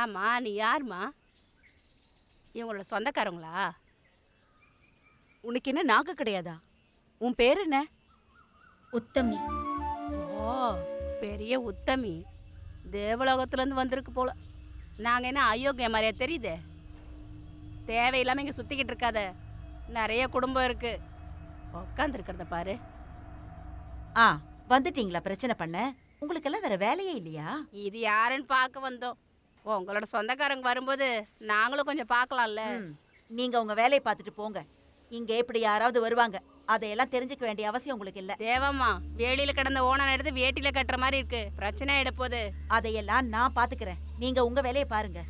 ஆமா, நீ யாரும்மா? இவங்களோட சொந்தக்காரங்களா? உனக்கு என்ன நாக்கு கிடையாதா? உன் பேர் என்ன? உத்தமி. ஓ, பெரிய உத்தமி. தேவலோகத்துலேருந்து வந்திருக்கு போல. நாங்கள் என்ன அயோக்கிய மாதிரியா தெரியுது? தேவையில்லாமல் இங்கே சுற்றிக்கிட்டு இருக்காத. நிறைய குடும்பம் இருக்கு. உட்காந்துருக்கிறத பாரு. ஆ வந்துட்டீங்களா பிரச்சனை பண்ண? உங்களுக்கெல்லாம் வேற வேலையே இல்லையா? இது யாருன்னு பார்க்க வந்தோம். உங்களோட சொந்தக்காரங்க வரும்போது நாங்களும் கொஞ்சம் பார்க்கலாம்ல. நீங்க உங்க வேலையை பார்த்துட்டு போங்க. இங்க இப்படி யாராவது வருவாங்க, அதையெல்லாம் தெரிஞ்சுக்க வேண்டிய அவசியம் உங்களுக்கு இல்ல. தேவம்மா, வேலியில கிடந்த ஓனம் எடுத்து வேட்டியில கட்டுற மாதிரி இருக்கு. பிரச்சனை ஆயிட போகுது. அதையெல்லாம் நான் பாத்துக்கிறேன். நீங்க உங்க வேலையை பாருங்க.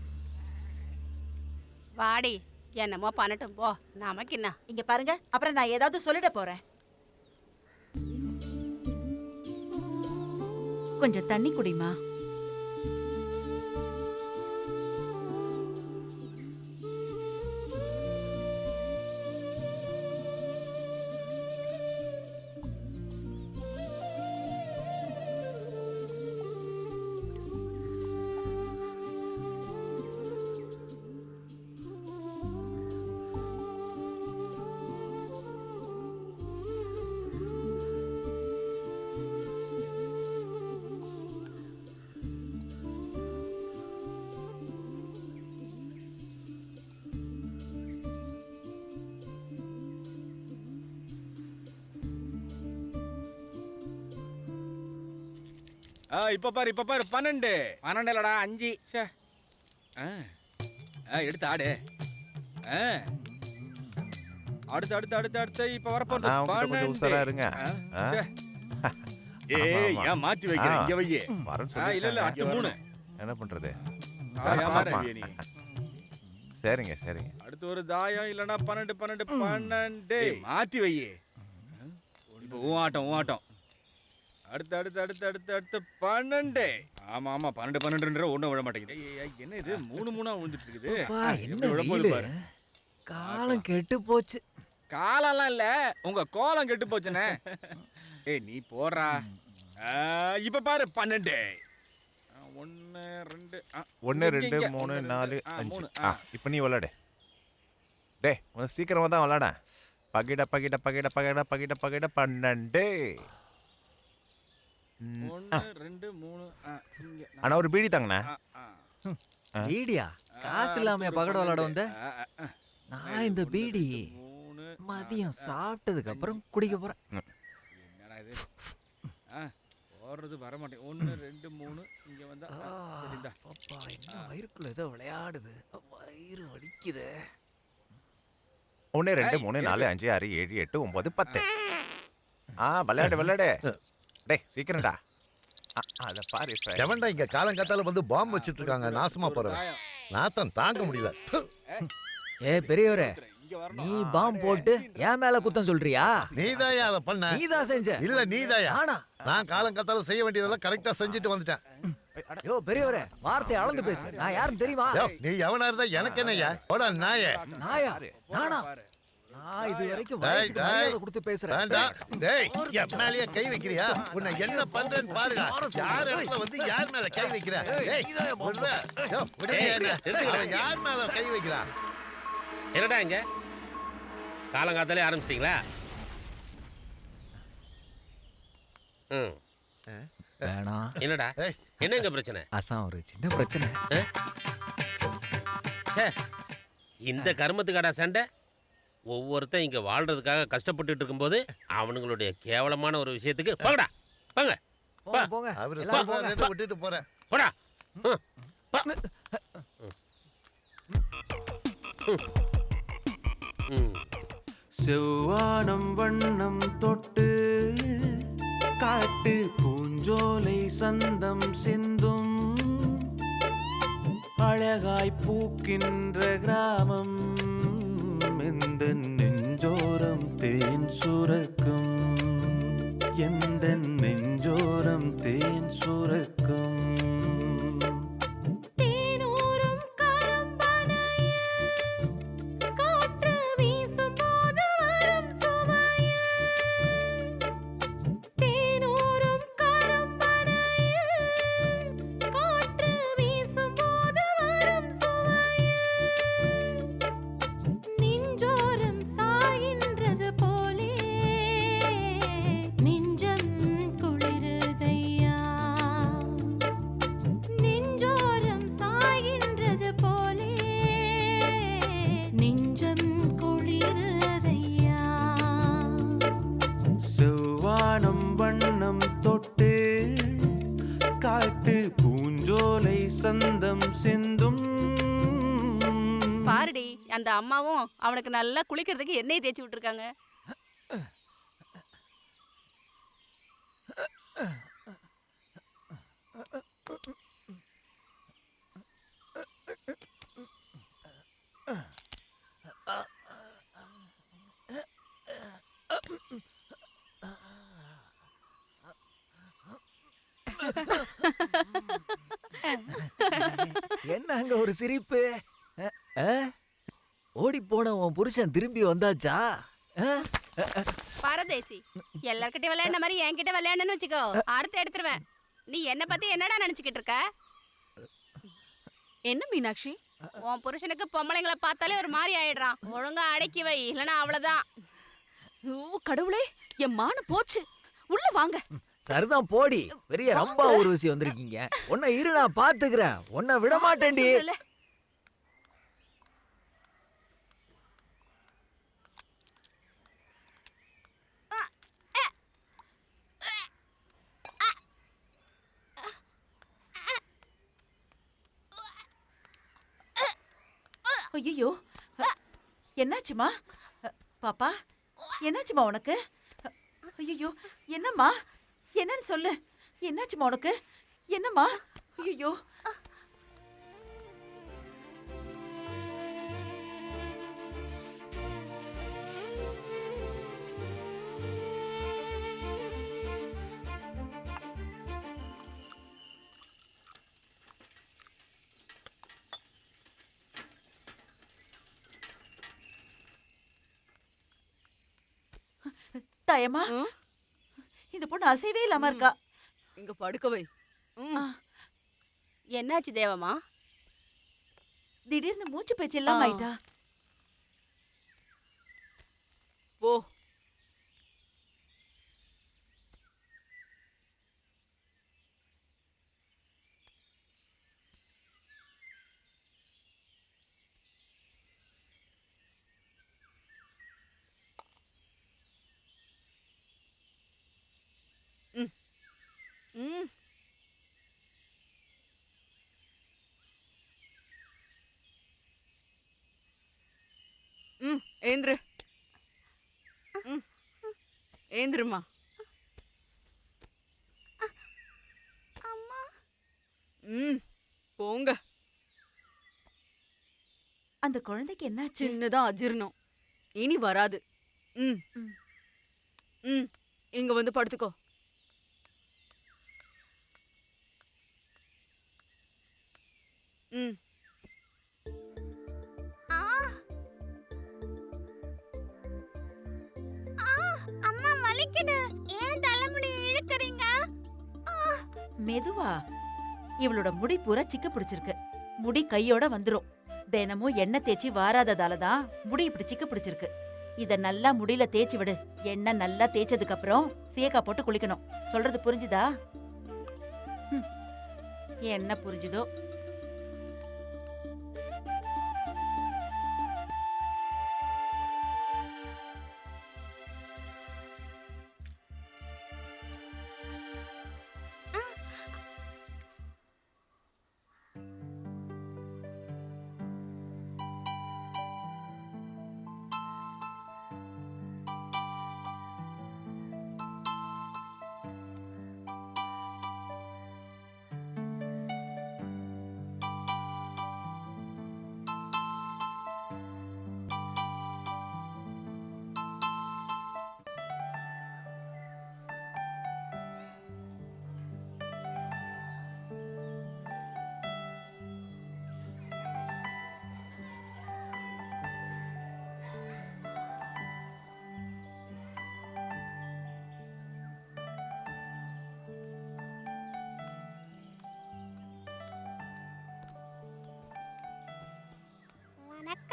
வாடி, என்னமோ பண்ணட்டும் போ, நமக்கு என்ன? இங்க பாருங்க, அப்புறம் நான் ஏதாவது சொல்லிட போறேன். கொஞ்சம் தண்ணி குடிமா. இப்ப பாரு 12 இல்லடா 5. எடுத்து ஆடு. அடுத்து இப்ப வரப்போறது 12. இருங்க. ஏய் ஏன் மாத்தி வைக்கிறேன்? இங்க வையே. இல்ல அடுத்து 3. என்ன பண்றது? நீ சரிங்க. அடுத்து ஒரு தாயம் இல்லனா 12 மாத்தி வையே. இப்ப ஊஆட்டம். அடுத்து 12. ஆமா 12 ஒண்ணும் விழ மாட்டேங்குது. என்ன இது 3 விழுந்துட்டு இருக்குது? என்ன விழப்போகுது பாரு. காலம் கெட்டு போச்சு. காலம்லாம் இல்ல, உங்க கோலம் கெட்டு போச்சுனே. ஏய் நீ போறா. இப்ப பாரு 12. 1 2 1 2 3 4 5. இப்ப நீ விளையாடு. டேய் கொஞ்சம் சீக்கிரமா தான் விளையாட. பகிட 12. 1 2 3. ஆனா ஒரு பீடி தாங்கண்ணா. பீடியா? காசு இல்லாம பகட விளையாட வந்த? நான் இந்த பீடி மதியம் சாப்பிட்டதுக்கு அப்புறம் குடிக்க போறேன். என்னடா இது? ஓடுறது வர மாட்டேன். 1 2 3 இங்க வந்தா சரிடா. அப்பா என்ன வயிறுக்குள்ள ஏதோ விளையாடுது. வயிறு வலிக்குது. 1 2 3 4 5 6 7 8 9 10. விளையாடு. டேய் சீக்கிரம்டா. அத பாரு. எவன்டா இங்க காலங்காத்தால வந்து பாம்பு வச்சிட்டு இருக்காங்க? நாசமா போறவன். நாத்தம் தாங்க முடியல. ஏ பெரியவரே, நீ பாம்பு போட்டு என் மேல குத்தம் சொல்றியா? நீதாயா அத பண்ண? நீதான் செஞ்ச? இல்ல நீதாயா? ஆனா நான் காலங்காத்தால செய்ய வேண்டியதெல்லாம் கரெக்டா செஞ்சுட்டு வந்துட்டேன். யோ பெரியவரே, வார்த்தை அளந்து பேசு. நான் யாருன்னு தெரியுமா? நீ எவனா இருந்தா எனக்கு என்னய்யா? போடா நாயே. நாயா? நானா? நான் இது வரைக்கும் வயசுக்கு மரியாதை கொடுத்து பேசுறேன். வேண்டாம். டேய் என் மேலயே கை வைக்கிறியா? உன்னை என்ன பண்றேன்னு பாருடா. யார் இடத்துல வந்து யார் மேல கை வைக்கிற? டேய் விடுடா. யோ விடுடா. அவன் யார் மேல கை வைக்கிறா? என்னடா இங்க காலங்காத்தாலே ஆரம்பிச்சிட்டீங்களா? வேணாம். என்னடா என்னங்க பிரச்சனை? அசாம் ஒரு சின்ன பிரச்சனை. இந்த கர்மத்துக்காடா சண்டை? ஒவ்வொருத்தன் இங்க வாழ்றதுக்காக கஷ்டப்பட்டுட்டு இருக்கும்போது அவனுங்களுடைய கேவலமான ஒரு விஷயத்துக்கு போங்கடா. போங்க போங்க. அவரு சொல்றத விட்டுட்டு போறேன். போடா. செவ்வானம் வண்ணம் தொட்டு காட்டு பூஞ்சோலை சந்தம் சிந்தும் அழகாய் பூக்கின்ற கிராமம் எந்த நெஞ்சோரம் தேன் சுரக்கும் எந்த நெஞ்சோரம் தேன் சுரக்கும் தேனூரும் கரும்பனையில் காற்று வீசும்போது வரும் சுவையில் தேனூரும் கரும்பனையில் காற்று வீசும்போது பொழுது போலே நெஞ்சம் குளிரதையா. செவ்வானம் வண்ணம் தொட்டு காட்டு பூஞ்சோலை சந்தம் சிந்தும். பாருடி, அந்த அம்மாவும் அவனுக்கு நல்லா குளிக்கிறதுக்கு எண்ணெய் தேய்ச்சி விட்டுருக்காங்க. என்ன அங்க ஒரு சிரிப்பு? ஓடி போன உன் புருஷன் திரும்பி வந்தாச்சா? பரதேசி, எல்லார்கிட்டயும் விளையாடின மாதிரி என்கிட்ட விளையாடணும்னு வச்சுக்கோ, அறுத்து எடுத்துருவேன். நீ என்ன பத்தி என்னடா நினைச்சுக்கிட்டு இருக்க? என்ன மீனாட்சி? உன் புருஷனுக்கு பொம்பளைங்களை பார்த்தாலே ஒரு மாதிரி ஆயிடுறான். ஒழுங்கா அடக்கி வை, இல்லைன்னா அவ்வளவுதான். ஓ கடவுளே, என் மானம் போச்சு. உள்ள வாங்க. சரிதான், போடி. பெரிய ரம்பா ஊர்வசி வந்திருக்கீங்க. உன்னை இரு, நான் பாத்துக்கிறேன். உன்னை விட மாட்டேன்டி. சொல்றேன்ல. ஐயோ, என்னாச்சுமா? பாப்பா, என்னாச்சுமா உனக்கு? ஐயோ, என்னம்மா? என்னன்னு சொல்லு. என்னாச்சுமா உனக்கு? என்னம்மா? ஐயோ. தாயம்மா, இந்த பொண்ணு அசைவே இல்லாம இருக்கா. இங்க படுக்க வை. என்னாச்சு தேவமா? திடீர்னு மூச்சு பேச்சு இல்லாம ஆயிட்டா. போ. ம். ஏந்திரு. ஏந்திருமா. போங்க. அந்த குழந்தைக்கு என்னாச்சு? சின்னதா அஜீர்ணம், இனி வராது. ம் ம் இங்க வந்து படுத்துக்கோ. ம். அம்மா வலிக்குது. ஏன் தலைமுடி இழுக்கறீங்க? மெதுவா. இவளோட முடி பூரா சிக்க பிடிச்சிருக்கு. முடி கையோட வந்துரும். தினமும் எண்ணெய் தேய்ச்சி வாராததால தான் முடி இப்படி சிக்க பிடிச்சிருக்கு. இத நல்லா முடியில தேய்ச்சி விடு. எண்ணெய் நல்லா தேய்ச்சதுக்கு அப்புறம் சீயக்காய் போட்டு குளிக்கணும். சொல்றது புரிஞ்சுதா? என்ன புரிஞ்சுதோ?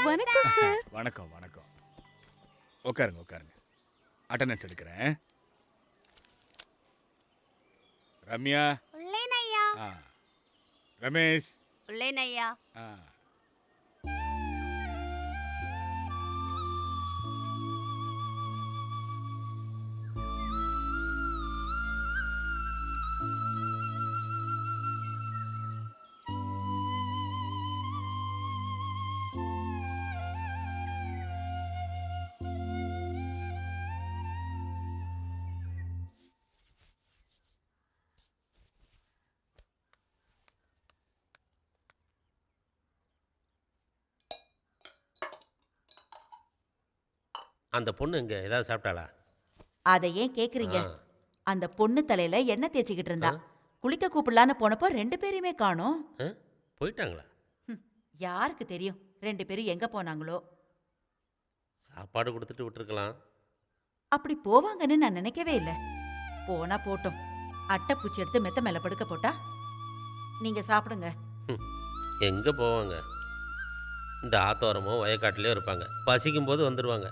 வணக்கம் சார். வணக்கம் வணக்கம். உட்காருங்க உட்காருங்க. அட்டெண்டன்ஸ் எடுக்கிறேன். ரம்யா. உள்ளேனையா. ரமேஷ். உள்ளேனையா. அந்த பொண்ணு எங்க ஏதாவது சாப்பிட்டாளா? அதை ஏன் கேக்குறீங்க? ஆ. அந்த பொண்ணு தலையில எண்ணெய் தேய்ச்சிக்கிட்டு இருந்தா. குளிக்க கூப்பிடலான்னு போனப்போ 2 பேரையுமே காணோம். ஆ? போயிட்டாங்களா? யாருக்கு தெரியும் 2 பேரும் எங்க போனாங்களோ? சாப்பாடு கொடுத்துட்டு விட்டுருக்கலாம். அப்படி போவாங்கன்னு நான் நினைக்கவே இல்ல. போனா போட்டும். அட்டைப்பூச்சி எடுத்து மெத்த மேல படுக்க போட்டா நீங்க சாப்பிடுங்க. எங்கே போவாங்க? இந்த ஆத்தோரமோ வயக்காட்டிலையோ இருப்பாங்க. பசிக்கும் போது வந்துடுவாங்க.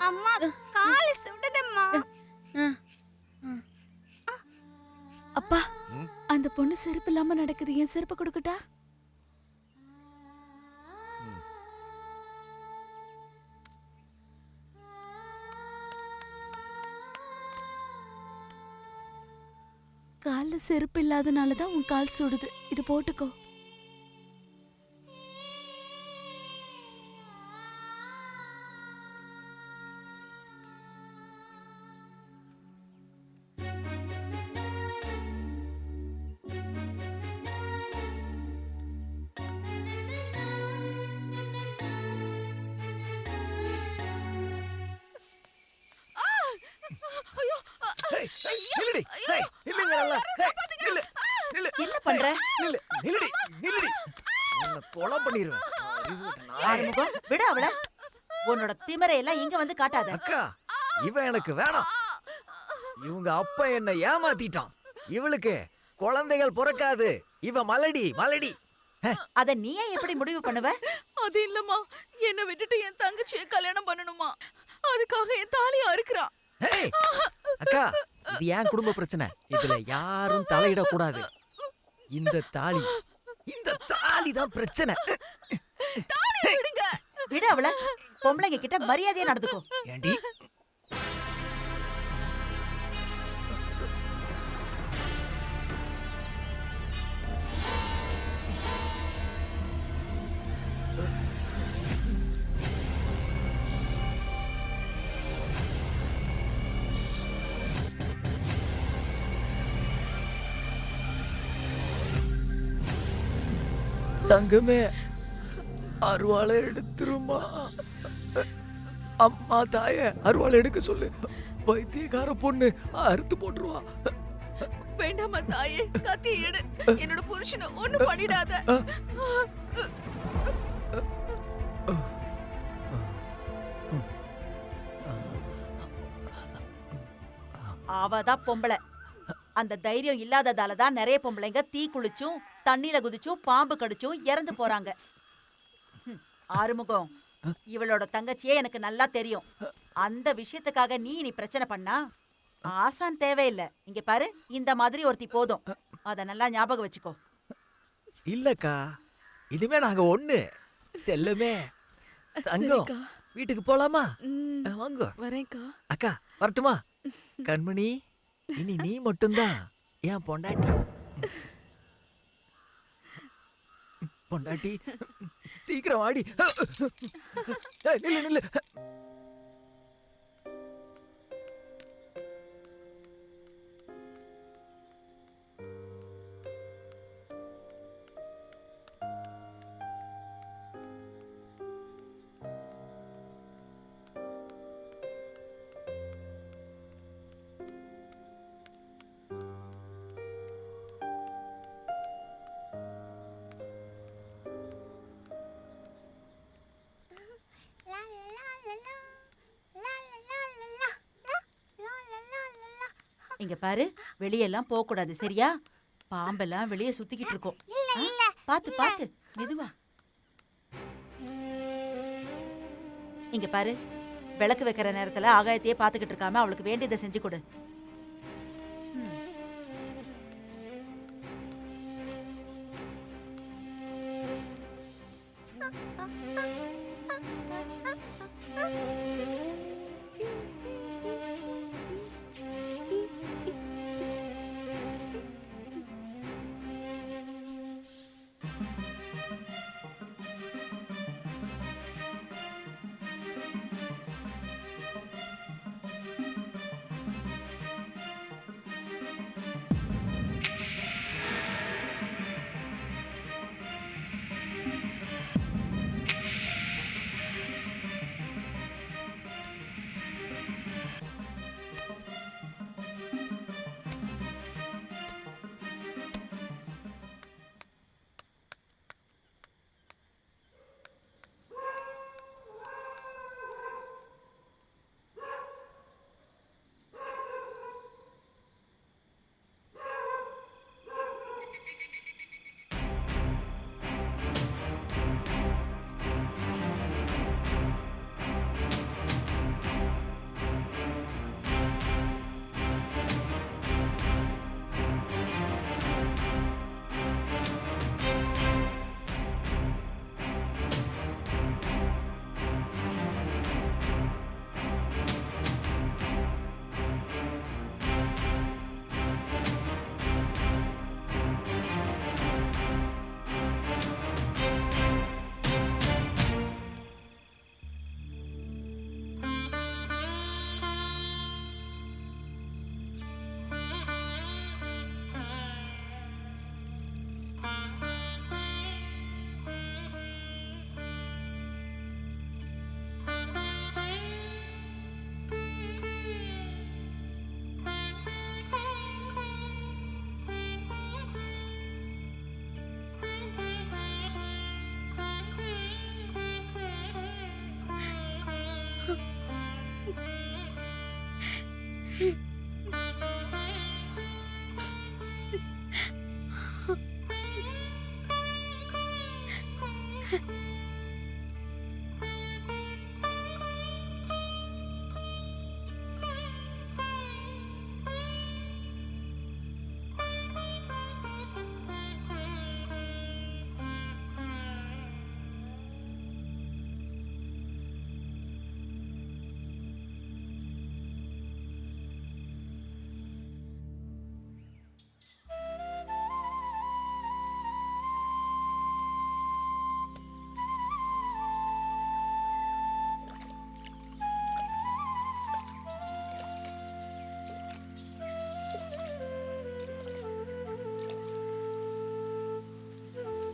அம்மா கால் சுடுதம்மா. அப்பா அந்த பொண்ணு செருப்பு இல்லாம நடக்குது. என் செருப்பு கொடுக்கட்டா? கால்ல செருப்பு இல்லாதனாலதான் உன் கால் சுடுது. இது போட்டுக்கோ. என்ன பண்ற? கொலை பண்ணிடுவேன். ஆறுமுகம் விட அவள. உன்னோட திமிரை எல்லாம் இங்க வந்து காட்டாத. அக்கா இவன் எனக்கு வேணாம். இவங்க அப்பா என்ன ஏமாத்திட்டான். இவளுக்கு குழந்தைகள் பிறக்காது. இவ மலடி மலடி. அத நீயே எப்படி முடிவு பண்ணுவ? அது இல்லம்மா, என்ன விட்டுட்டு என் தங்கச்சியை கல்யாணம் பண்ணணுமா? அதுக்காக என் தாலியா இருக்கிறான். ஏய், அக்கா இது என் குடும்ப பிரச்சனை. இதுல யாரும் தலையிட கூடாது. இந்த தாலி தான் பிரச்சனை. விட அவள. பொம்பளைங்க கிட்ட மரியாதையா நடந்துக்கோ. ஏண்டி தங்கமே அருவாளை எடுத்துருமா. அம்மா தாய அருவாளை எடுக்க சொல்லு. பைத்தியக்கார பொண்ணு அறுத்து போட்டுருவா. வேண்டாமா தாயே, கத்தி எடு. என்னோட புருஷனை ஒண்ணு பண்ணிடாத. அவதான் பொம்பளை. அந்த தைரியம் இல்லாததாலதான் நிறைய பொம்பளைங்க தீ குளிச்சும் தண்ணியில குதிச்சும் பாம்பு கடிச்சும் இறந்து போறாங்க. ஆறுமுகம், இவளோட தங்கச்சியே எனக்கு நல்லா தெரியும். அந்த விஷயத்துக்காக நீ பிரச்சனை பண்ணா ஆசான் தேவையில்லை. இங்க பாரு, இந்த மாதிரி ஒருத்தி போதும். அத நல்லா ஞாபகம் வச்சுக்கோ. இல்லக்கா, இனிமே நாங்க ஒண்ணு. செல்லமே தங்கம், வீட்டுக்கு போலாமா? வாங்க. வரேன்க்கா. அக்கா வரட்டுமா? கண்மணி, இனி நீ மட்டும்தான் என் பொண்டாட்டி. பொண்டாட்டி சீக்கிரம் ஆடி. நில்லு நில்லு. இங்க பாரு, வெளியெல்லாம் போக கூடாது, சரியா? பாம்பெல்லாம் வெளியே சுத்திக்கிட்டு இருக்கோம். பாத்து பாத்து மெதுவா. இங்க பாரு, விளக்கு வைக்கிற நேரத்துல ஆகாயத்தையே பாத்துக்கிட்டு இருக்காம அவளுக்கு வேண்டியதை செஞ்சு கொடு.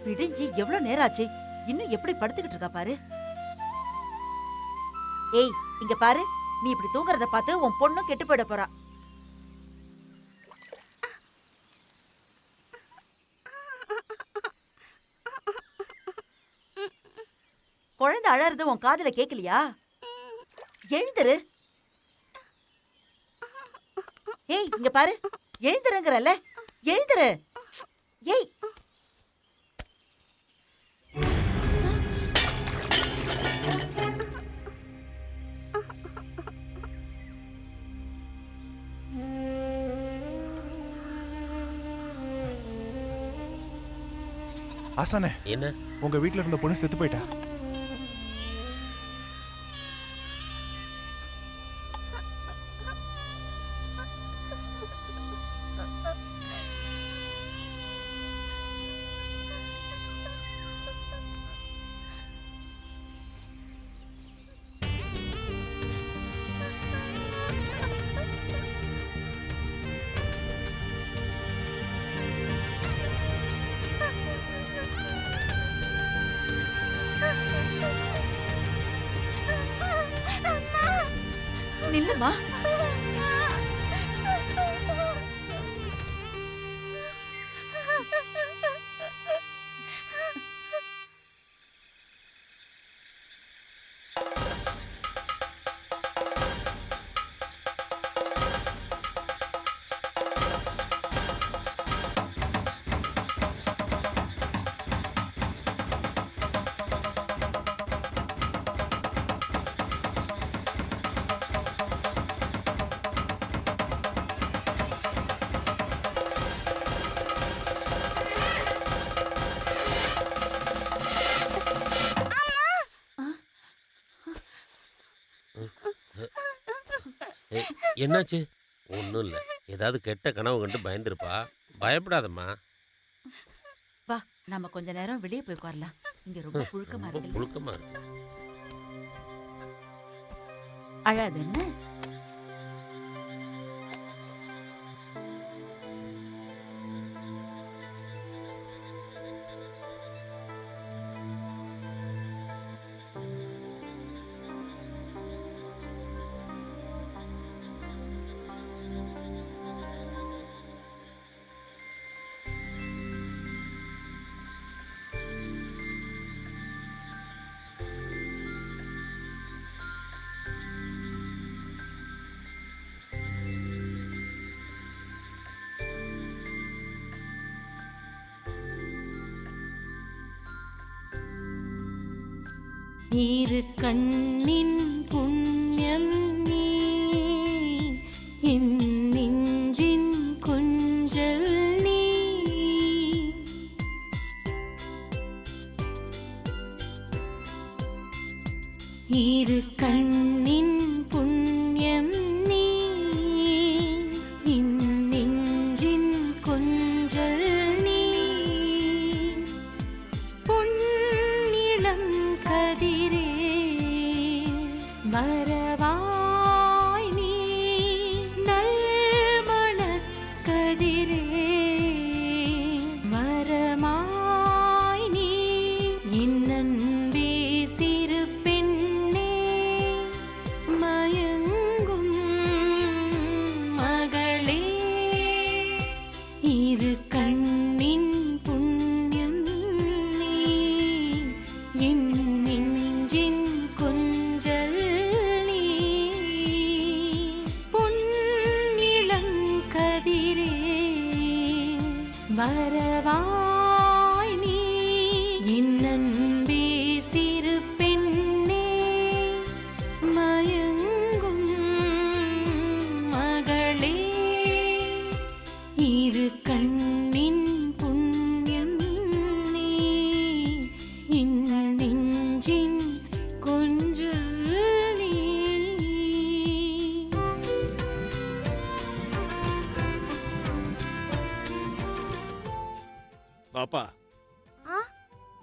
விடிஞ்சு எவ்வளவு நேரம் ஆச்சு, இன்னும் எப்படி படுத்துக்கிட்டு இருக்கா பாரு. ஏய், இங்க பாரு, நீ இப்படி தூங்குறத பார்த்து உன் பொண்ணும் கெட்டு போயிட போறா. குழந்தை அழறது உன் காதுல கேக்கலையா? எழுந்துரு. ஏய், இங்க பாரு, எழுந்துருங்கறல, எழுந்துரு. ஏய், ஆசானே, என்ன? உங்க வீட்ல இருந்த பொண்ணு செத்து போயிட்டா. நில்லுமா. என்னாச்சு? ஒன்றும் இல்லை, ஏதாவது கெட்ட கனவு கண்டு பயந்துருப்பா. பயப்படாதம்மா. வா, நம்ம கொஞ்ச நேரம் வெளியே போய் உட்காரலாம். இங்க ரொம்ப புழுக்கமா ரொம்ப இருக்கு. புழுக்கமா இருக்கு. அழாது என்ன? இரு கண்ணின் புண்ணியம் நீ, என் நெஞ்சின் கொஞ்சல் நீ. இரு கண்ணின் புண்ணியம் நீ, என் நெஞ்சின் கொஞ்சல் நீ. பொன்னிளம் கதிரே வரவாய் நீ, நல்மணக் கதிரே வரமாய் நீ. என் அன்பே சிறு பெண்ணே, மயங்கும் மகளே. இரு கண்ணின் புண்ணியம் நீ, என் நெஞ்சின் கொஞ்சல் நீ.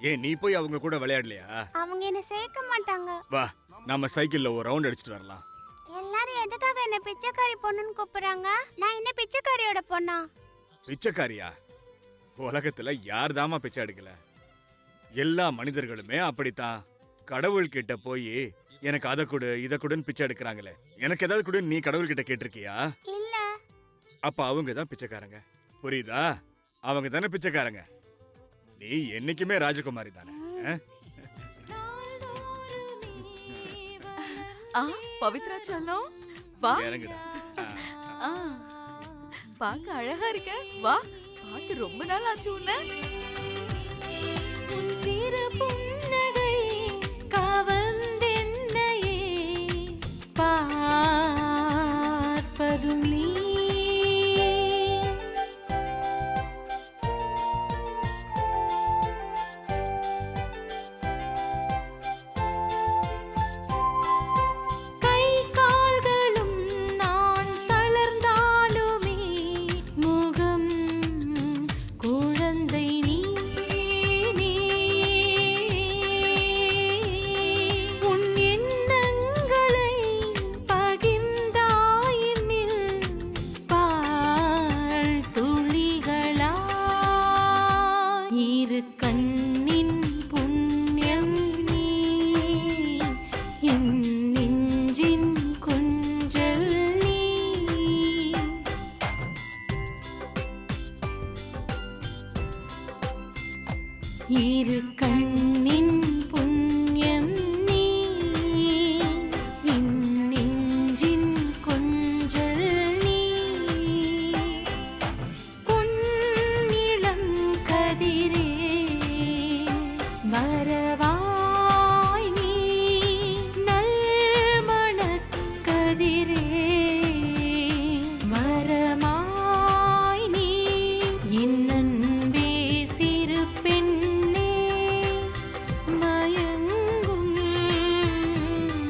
ஏன் நீ போய் அவங்க கூட விளையாடலையா? அவங்க என்ன சேர்க்க மாட்டாங்க. வா, நம்ம சைக்கிள்ல ஒரு ரவுண்ட் அடிச்சிட்டு வரலாம். எல்லாரும் எதுக்காக என்ன பிச்சைக்காரி பொண்ணுன்னு கூப்பிடுறாங்க? நான் என்ன பிச்சைக்காரியோட பொண்ணா? பிச்சைக்காரியா? உலகத்துல யார்தாம்மா பிச்சை எடுக்கல? எல்லா மனிதர்களுமே அப்படித்தான். கடவுள் கிட்ட போய் எனக்கு அதை கொடு இதை கொடுன்னு பிச்சை எடுக்கிறாங்களே, எனக்கு ஏதாவது கொடு நீ கடவுள் கிட்ட கேட்டிருக்கியா? இல்ல. அப்ப அவங்க தான் பிச்சைக்காரங்க, புரியுதா? அவங்க தானே பிச்சைக்காரங்க. நீ என்னைக்குமே ராஜகுமாரி தானே. பவித்ரா செல்லம் வா. இறங்குடா. ஆ, பார்க்க அழகா இருக்க. வா, பார்த்து ரொம்ப நாள் ஆச்சு உன்ன. பார்ப்பதும் நீ. கை கால்களும் நான் தளர்ந்தாலுமே முகம் குழந்தை நீ. உன் எண்ணங்களை பகிர்ந்தாயினில் பால் துளிகளா. இரு கண்ணின் புண்ணியம் நீ. என் நெஞ்சின் கொஞ்சல் நீ. இரு கண்ணின் புண்ணியம் நீ. என் நெஞ்சின் கொஞ்சல் நீ. பொன்னிளம் கதிரே வரவாய் நீ. நல்மணக் கதிரே வரமாய் நீ. என் அன்பே சிறு பெண்ணே மயங்கும்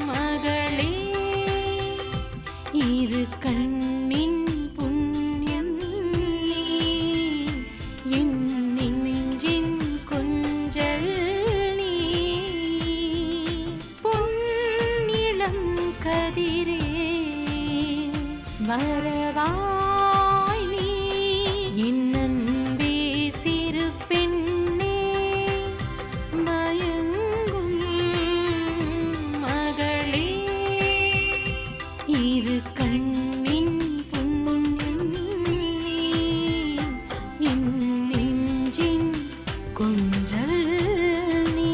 மகளே. இரு கண்ணின் புண்ணியம் நீ. என் நெஞ்சின் கொஞ்சல் நீ. பொன்னிளம் கதிரே வரவாய் நீ. என் அன்பே சிறு பெண்ணே மயங்கும் மகளே. இரு கண்ணின் புண்ணியம் நீ. என் நெஞ்சின் கொஞ்சல் நீ.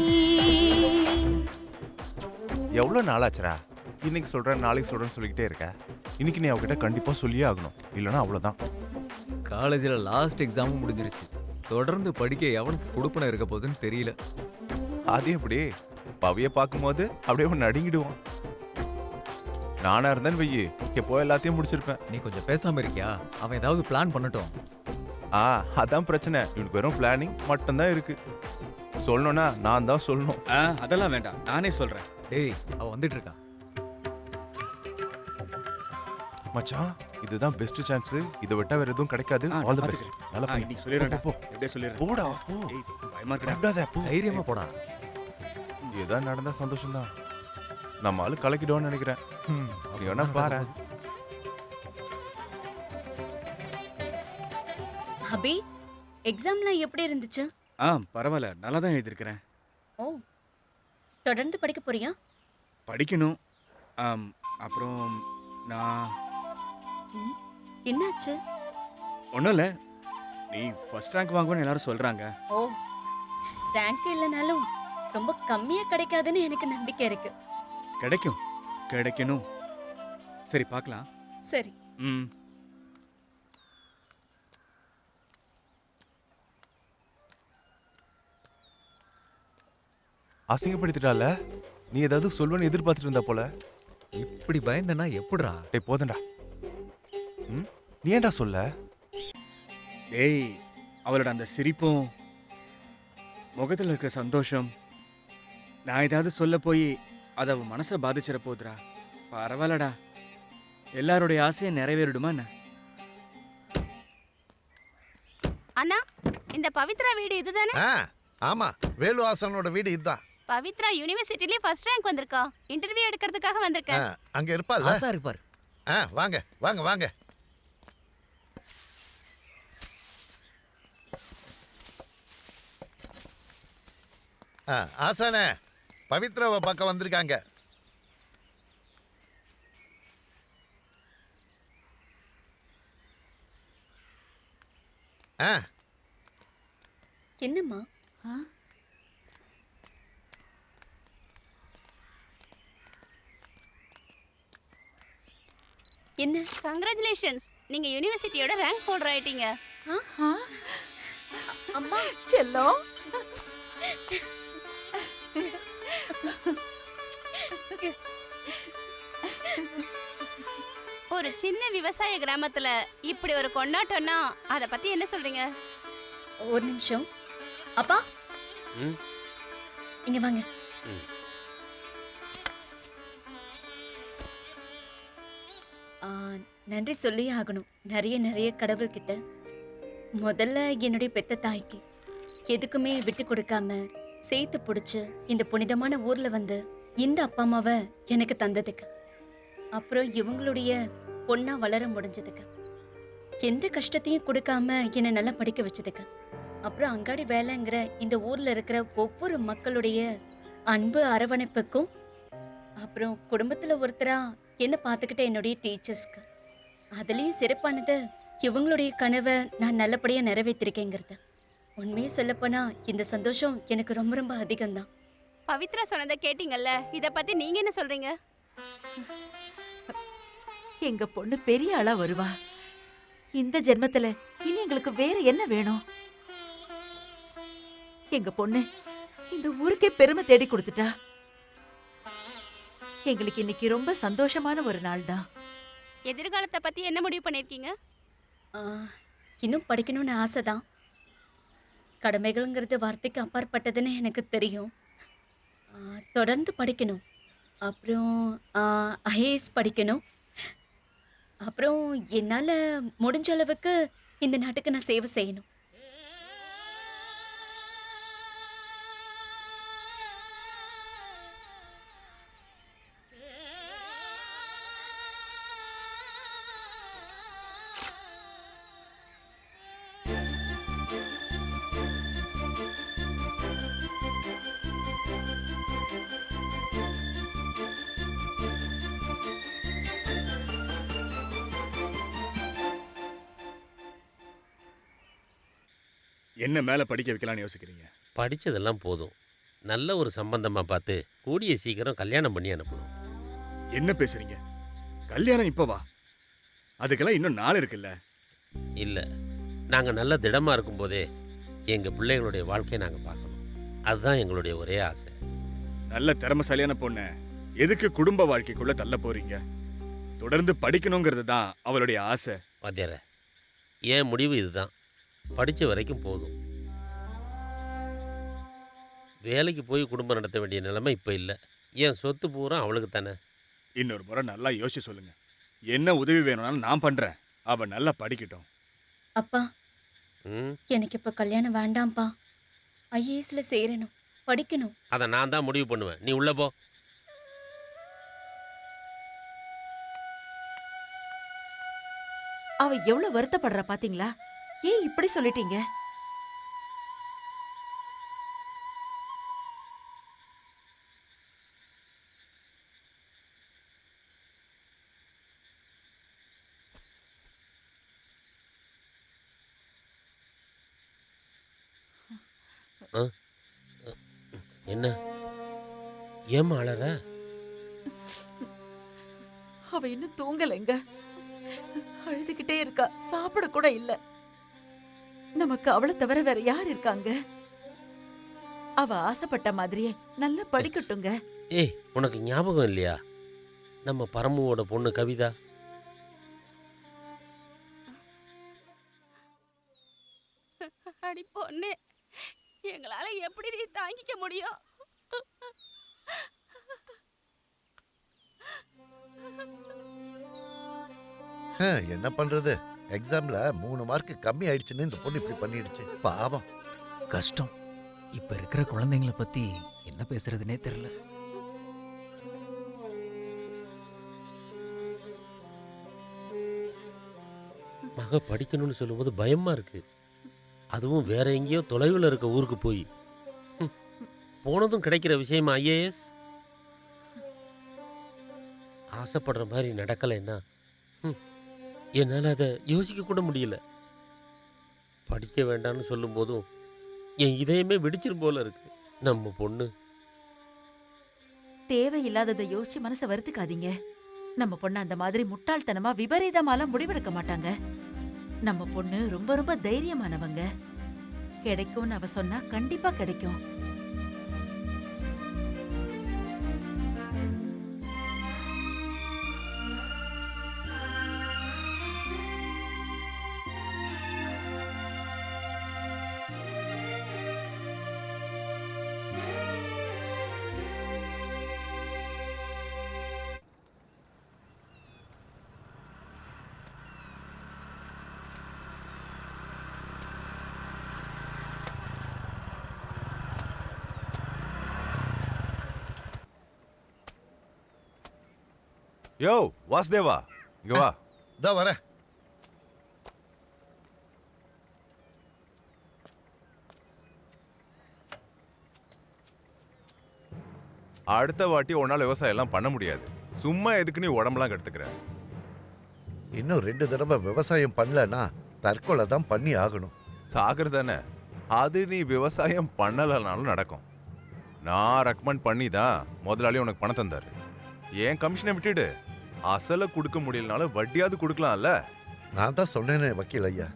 எவ்வளோ நாளாச்சுரா? இன்னைக்கு சொல்றேன் நாளைக்கு சொல்றேன்னு சொல்லிக்கிட்டே இருக்க. இன்னைக்கு நீ அவகிட்ட கண்டிப்பா சொல்லியே ஆகணும், இல்லைன்னா அவ்வளோதான். காலேஜில் லாஸ்ட் எக்ஸாமும் முடிஞ்சிருச்சு. தொடர்ந்து படிக்க எவனுக்கு கொடுப்பனை இருக்க போகுதுன்னு தெரியல. அது எப்படி? பவியை பார்க்கும்போது அப்படியே ஒன்று நடுங்கிடுவான். நானா இருந்தேன்னு வெய்யி எப்போ எல்லாத்தையும் முடிச்சிருப்பேன். நீ கொஞ்சம் பேசாம இருக்கியா? அவன் ஏதாவது பிளான் பண்ணட்டும். அதான் பிரச்சனை. இவனுக்கு வெறும் பிளானிங் மட்டும்தான் இருக்கு. சொல்லணும்னா நான் தான் சொல்லணும். அதெல்லாம் வேண்டாம், நானே சொல்றேன். டேய், அவ வந்துட்டு இருக்கா. மச்சான், இதுதான் பெஸ்ட் சான்ஸ். இதை விட்டா வேற எதுவும் கிடைக்காது. All the best. நல்லா பண்ணி. இன்னைக்கு சொல்லிடுறேன். போ எப்படியே சொல்லிடுறேன். போடா போ. ஏய், பயமா இருக்கடா. பயப்படாத போ. தைரியமா போடா. ஏதாவது நடந்தா சந்தோஷம் தான். நம்ம ஆளு கலக்கிடுவோம்னு நினைக்கிறேன். நீ வேணா பாரு. அபி, எக்ஸாம்லாம் எப்படி இருந்துச்சு? பரவாயில்ல, நல்லா தான் எழுதியிருக்கிறேன். ஓ, தொடர்ந்து படிக்க போறியா? படிக்கணும். அப்புறம் நான் என்னாச்சு? ஒன்றும் இல்லை, நீ ஃபர்ஸ்ட் ரேங்க் வாங்குவேன்னு எல்லாரும் சொல்றாங்க. ஓ, ரேங்க் இல்லைனாலும் ரொம்ப கம்மியா கிடைக்காதுன்னு எனக்கு நம்பிக்கை இருக்கு. கிடைக்கும், கிடைக்கணும். சரி, பார்க்கலாம். சரி. அசிங்கப்படுத்திட்டால. நீ ஏதாவது சொல்லுவேன்னு எதிர்பார்த்துட்டு இருந்தா போல. இப்படி பயந்தனா எப்படிடா? டேய் போதண்டா. நீ ஏன்டா சொல்ல? டேய், அவளோட அந்த சிரிப்பும் முகத்தில் இருக்கிற சந்தோஷம், நான் ஏதாவது சொல்ல போய் அதை அவன் மனசை பாதிச்சிட போதுடா. பரவாயில்லடா, எல்லாருடைய ஆசையும் நிறைவேறிடுமா என்ன? அண்ணா, இந்த பவித்ரா வீடு இதுதானே? ஆமா, வேலு ஆசானோட வீடு இதுதான். பவித்ரா யுனிவர்சிட்டிலே ஃபர்ஸ்ட் ரேங்க் வந்திருக்கா. இன்டர்வியூ எடுக்கிறதுக்காக வந்திருக்கேன். அங்க இருப்பாள். ஆசா இருப்பார். வாங்க வாங்க வாங்க. ஆசானே, பவித்ராவை பார்க்க வந்திருக்காங்க. என்னம்மா? என்ன? கங்க்ராச்சுலேஷன்ஸ், நீங்க யுனிவர்சிட்டியோட ரேங்க் ஹோல்டர் ஆயிட்டீங்க. அம்மா செல்லம், ஒரு சின்ன விவசாய கிராமத்துல இப்படி ஒரு கொண்டாட்டம்னா அத பத்தி என்ன சொல்றீங்க? ஒரு நிமிஷம். அப்பா, ம். இங்க வாங்க. ஆ, நன்றி சொல்லி ஆகணும் நிறைய கடவுள்கிட்ட. முதல்ல என்னுடைய பெத்த தாய்க்கு எதுக்குமே விட்டு கொடுக்காம சேர்த்து பிடிச்சு இந்த புனிதமான ஊர்ல வந்து இந்த அப்பா அம்மாவை எனக்கு தந்ததுக்கு, அப்புறம் இவங்களுடைய பொண்ணா வளர முடிஞ்சதுக்கு, எந்த கஷ்டத்தையும் கொடுக்காம என்னை நல்லா படிக்க வச்சதுக்கு, அப்புறம் அங்காடி வேலைங்கிற இந்த ஊர்ல இருக்கிற ஒவ்வொரு மக்களுடைய அன்பு அரவணைப்புக்கும், அப்புறம் குடும்பத்துல ஒருத்தரா என்ன பார்த்துக்கிட்ட என்னுடைய டீச்சர்ஸ்க்கு, அதுலயும் சிறப்பானது இவங்களுடைய கனவை நான் நல்லபடியா நிறைவேற்றிருக்கேங்கிறது. உண்மையை சொல்லப்போனா இந்த சந்தோஷம் எனக்கு ரொம்ப ரொம்ப அதிகம்தான். பவித்ரா சொன்னதை கேட்டீங்கல்ல, இத பத்தி நீங்க என்ன சொல்றீங்க? எங்க பொண்ணு பெரிய ஆளா வருவா. இந்த ஜென்மத்துல இனி எங்களுக்கு வேற என்ன வேணும்? எங்க பொண்ணு இந்த ஊருக்கே பெருமை தேடி கொடுத்துட்டா. எங்களுக்கு இன்னைக்கு ரொம்ப சந்தோஷமான ஒரு நாள் தான். எதிர்காலத்தை பத்தி என்ன முடிவு பண்ணிருக்கீங்க? ஆ, இன்னும் படிக்கணும்னு ஆசைதான். கடமைகள்ங்கிறது வார்த்தைக்கு அப்பாற்பட்டதுன்னு எனக்கு தெரியும். தொடர்ந்து படிக்கணும். அப்புறம் ஐஏஎஸ் படிக்கணும். அப்புறம் என்னால் முடிஞ்ச அளவுக்கு இந்த நாட்டுக்கு நான் சேவை செய்யணும். என்ன மேல படிக்க வைக்கலாம்னு யோசிக்கிறீங்க? படிச்சதெல்லாம் போதும். நல்ல ஒரு சம்பந்தமா பார்த்து கூடிய சீக்கிரம் கல்யாணம் பண்ணி அனுப்பணும். என்ன பேசுறீங்க? கல்யாணம் இப்பவா? அதுக்கெல்லாம் இன்னும் நாள் இருக்குல்ல. இல்ல, நாங்க நல்ல திடமா இருக்கும்போதே எங்க பிள்ளைகளுடைய வாழ்க்கையை நாங்க பார்க்கணும். அதுதான் எங்களுடைய ஒரே ஆசை. நல்ல திறமைசாலியான பொண்ணு எதுக்கு குடும்ப வாழ்க்கைக்குள்ள தள்ள போறீங்க? தொடர்ந்து படிக்கணுங்கிறது தான் அவளுடைய ஆசை. வாத்தியார, ஏன் முடிவு இதுதான். படிச்ச வரைக்கும் போதும். வேலைக்கு போய் குடும்பம் நடத்த வேண்டிய நிலைமை இப்போ இல்லை. என் சொத்து பூரா அவளுக்கு தானே. இன்னொரு முறை நல்லா யோசிச்சு சொல்லுங்க. என்ன உதவி வேணும்னாலும் நான் பண்றேன். அவ நல்லா படிக்கட்டும். அப்பா, ம், எனக்கு இப்போ கல்யாணம் வேண்டாம்ப்பா. ஐஏஎஸ்ல சேரணும், படிக்கணும். அதை நான் தான் முடிவு பண்ணுவேன். நீ உள்ள போ. அவ எவ்வளவு வருத்தப்படுறா பாத்தீங்களா? ஏன் இப்படி சொல்லிட்டீங்க? என்ன ஏம்மா அழற? அவ இன்னும் தூங்கலைங்க. அழுதுகிட்டே இருக்கா. சாப்பிட கூட இல்ல. நமக்கு அவளை தவிர வேற யார் இருக்காங்க? அவ ஆசைப்பட்ட மாதிரியே நல்லா படிக்கட்டுங்க. ஏய், உனக்கு ஞாபகம் இல்லையா நம்ம பரமுவோட பொண்ணு கவிதா? அடி பொண்ணு, எங்களால எப்படி நீ தாங்கிக்க முடியும்? என்ன பண்றது? எக்ஸாம்ல 3 மார்க் கம்மி ஆயிடுச்சுன்னு இந்த பொண்ணு இப்படி பண்ணிடுச்சு. பாவம். கஷ்டம். இப்ப இருக்கிற குழந்தைங்களை பத்தி என்ன பேசுறதுனே தெரியல. மக படிக்கணும்னு சொல்லும்போது பயமா இருக்கு. அதுவும் வேற எங்கேயோ தொலைவில் இருக்க ஊருக்கு போய் போனதும் கிடைக்கிற விஷயமா ஐஏஎஸ்? ஆசைப்படுற மாதிரி நடக்கலைன்னா என்னால் அதை யோசிக்க கூட முடியல. படிக்க வேண்டாம்னு சொல்லும் போதும் என் இதயமே வெடிச்சிரும் போல இருக்கு. நம்ம பொண்ணு தேவையில்லாததை யோசிச்சு மனசை வருத்துக்காதீங்க. நம்ம பொண்ணு அந்த மாதிரி முட்டாள்தனமா விபரீதமாலாம் முடிவெடுக்க மாட்டாங்க. நம்ம பொண்ணு ரொம்ப ரொம்ப தைரியமானவங்க. கிடைக்கும்னு அவ சொன்னா கண்டிப்பா கிடைக்கும். யோ வாசுதேவா, இங்க வா. இதோ வரேன். அடுத்த வாட்டி உன்னால விவசாயம் எல்லாம் பண்ண முடியாது. சும்மா எதுக்கு நீ உடம்பெல்லாம் கெடுத்துக்கிற? இன்னும் 2 தடவை விவசாயம் பண்ணலன்னா தற்கொலை தான் பண்ணி ஆகணும். சாகுறதானே, அது நீ விவசாயம் பண்ணலனாலும் நடக்கும். நான் ரெக்கமெண்ட் பண்ணி தான் முதலாளி உனக்கு பணம் தந்தாரு. ஏன் கமிஷனை விட்டுடு, அசலை கொடுக்க முடியலனாலும் வட்டியாவது கொடுக்கலாம்ல. நான் தான் சொன்னேனே வக்கீல் ஐயா,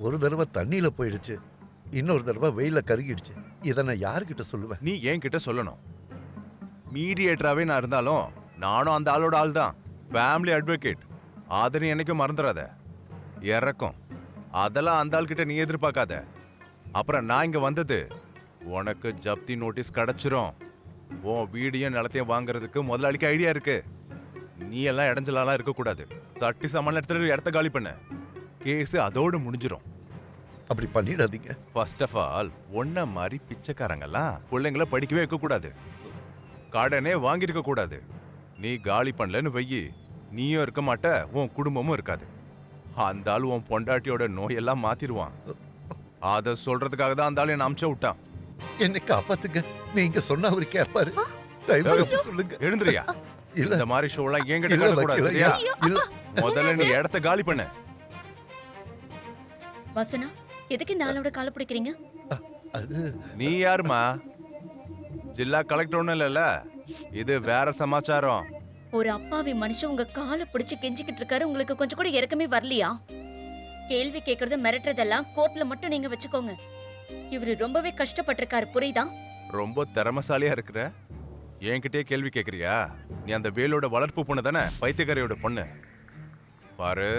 ஒரு தடவை தண்ணியில போயிடுச்சு, இன்னொரு தடவை வெயில கருகிடுச்சு. இதை நான் யாருக்கிட்ட சொல்லுவேன்? நீ என் கிட்ட சொல்லணும். மீடியேட்டராகவே நான் இருந்தாலும் நானும் அந்த ஆளோட ஆள் தான். Family advocate. அதை நீ என்னைக்கும் மறந்துடாத. இறக்கும் அதெல்லாம் அந்த ஆள்கிட்ட நீ எதிர்பார்க்காத. அப்புறம் நான் இங்க வந்தது உனக்கு ஜப்தி நோட்டீஸ் கிடைச்சிரும். உன் வீடியும் நிலத்தையும் வாங்குறதுக்கு முதலாளிக்கு ஐடியா இருக்கு. நீ எல்லாம் இடைஞ்சலாம் இருக்கக்கூடாது. சட்டி சாமான இடத்துல இடத்த காலி பண்ண, கேஸ் அதோடு முடிஞ்சிடும். அப்படி பண்ணிடாதீங்க. ஃபர்ஸ்ட் ஆஃப் ஆல் ஒன்ன மாதிரி பிச்சைக்காரங்கெல்லாம் பிள்ளைங்களை படிக்கவே வைக்கக்கூடாது, கடனே வாங்கியிருக்க கூடாது. நீ காலி பண்ணலன்னு வையி, நீயும் இருக்க மாட்ட, உன் குடும்பமும் இருக்காது. அந்த ஆள் உன் பொண்டாட்டியோட நோயெல்லாம் மாத்திடுவான். அதை சொல்றதுக்காக தான் அந்த ஆள் என்ன அமுச்ச விட்டான். என்னை காப்பாத்துங்க. நீங்க சொன்ன அவரு கேட்பாரு. தயவு செஞ்சு சொல்லுங்க. எழுந்துறியா? இல்ல இந்த மாதிரி ஷோலாம் என்கிட்ட இல்ல காட்டக்கூடாது. வக்கீல் ஐயா, இல்ல. முதல்ல நீ இடத்த காலி பண்ண. வாசுனா, எதுக்கு இந்த ஆளோட காலை பிடிக்கிறீங்க? அது நீ யாருமா? ஜில்லா கலெக்டர் ஒண்ணும் இல்லைல்ல, இது வேற சமாச்சாரம். ஒரு அப்பாவி மனுஷன் உங்க காலை பிடிச்சு கெஞ்சிக்கிட்டு இருக்காரு, உங்களுக்கு கொஞ்சம் கூட இறக்கமே வரலையா? கேள்வி கேட்கறது மிரட்டுறதெல்லாம் கோர்ட்ல மட்டும் நீங்க வச்சுக்கோங்க. இவரு ரொம்பவே கஷ்டப்பட்டிருக்காரு, புரியுதா? ரொம்ப திறமசாலியா இருக்கிற. என்கிட்டயே கேள்வி கேக்குறியா? நீ அந்த வேலோட வளர்ப்பு பொண்ணு தானே, பைத்தியக்காரியோட பொண்ணு. பாரு,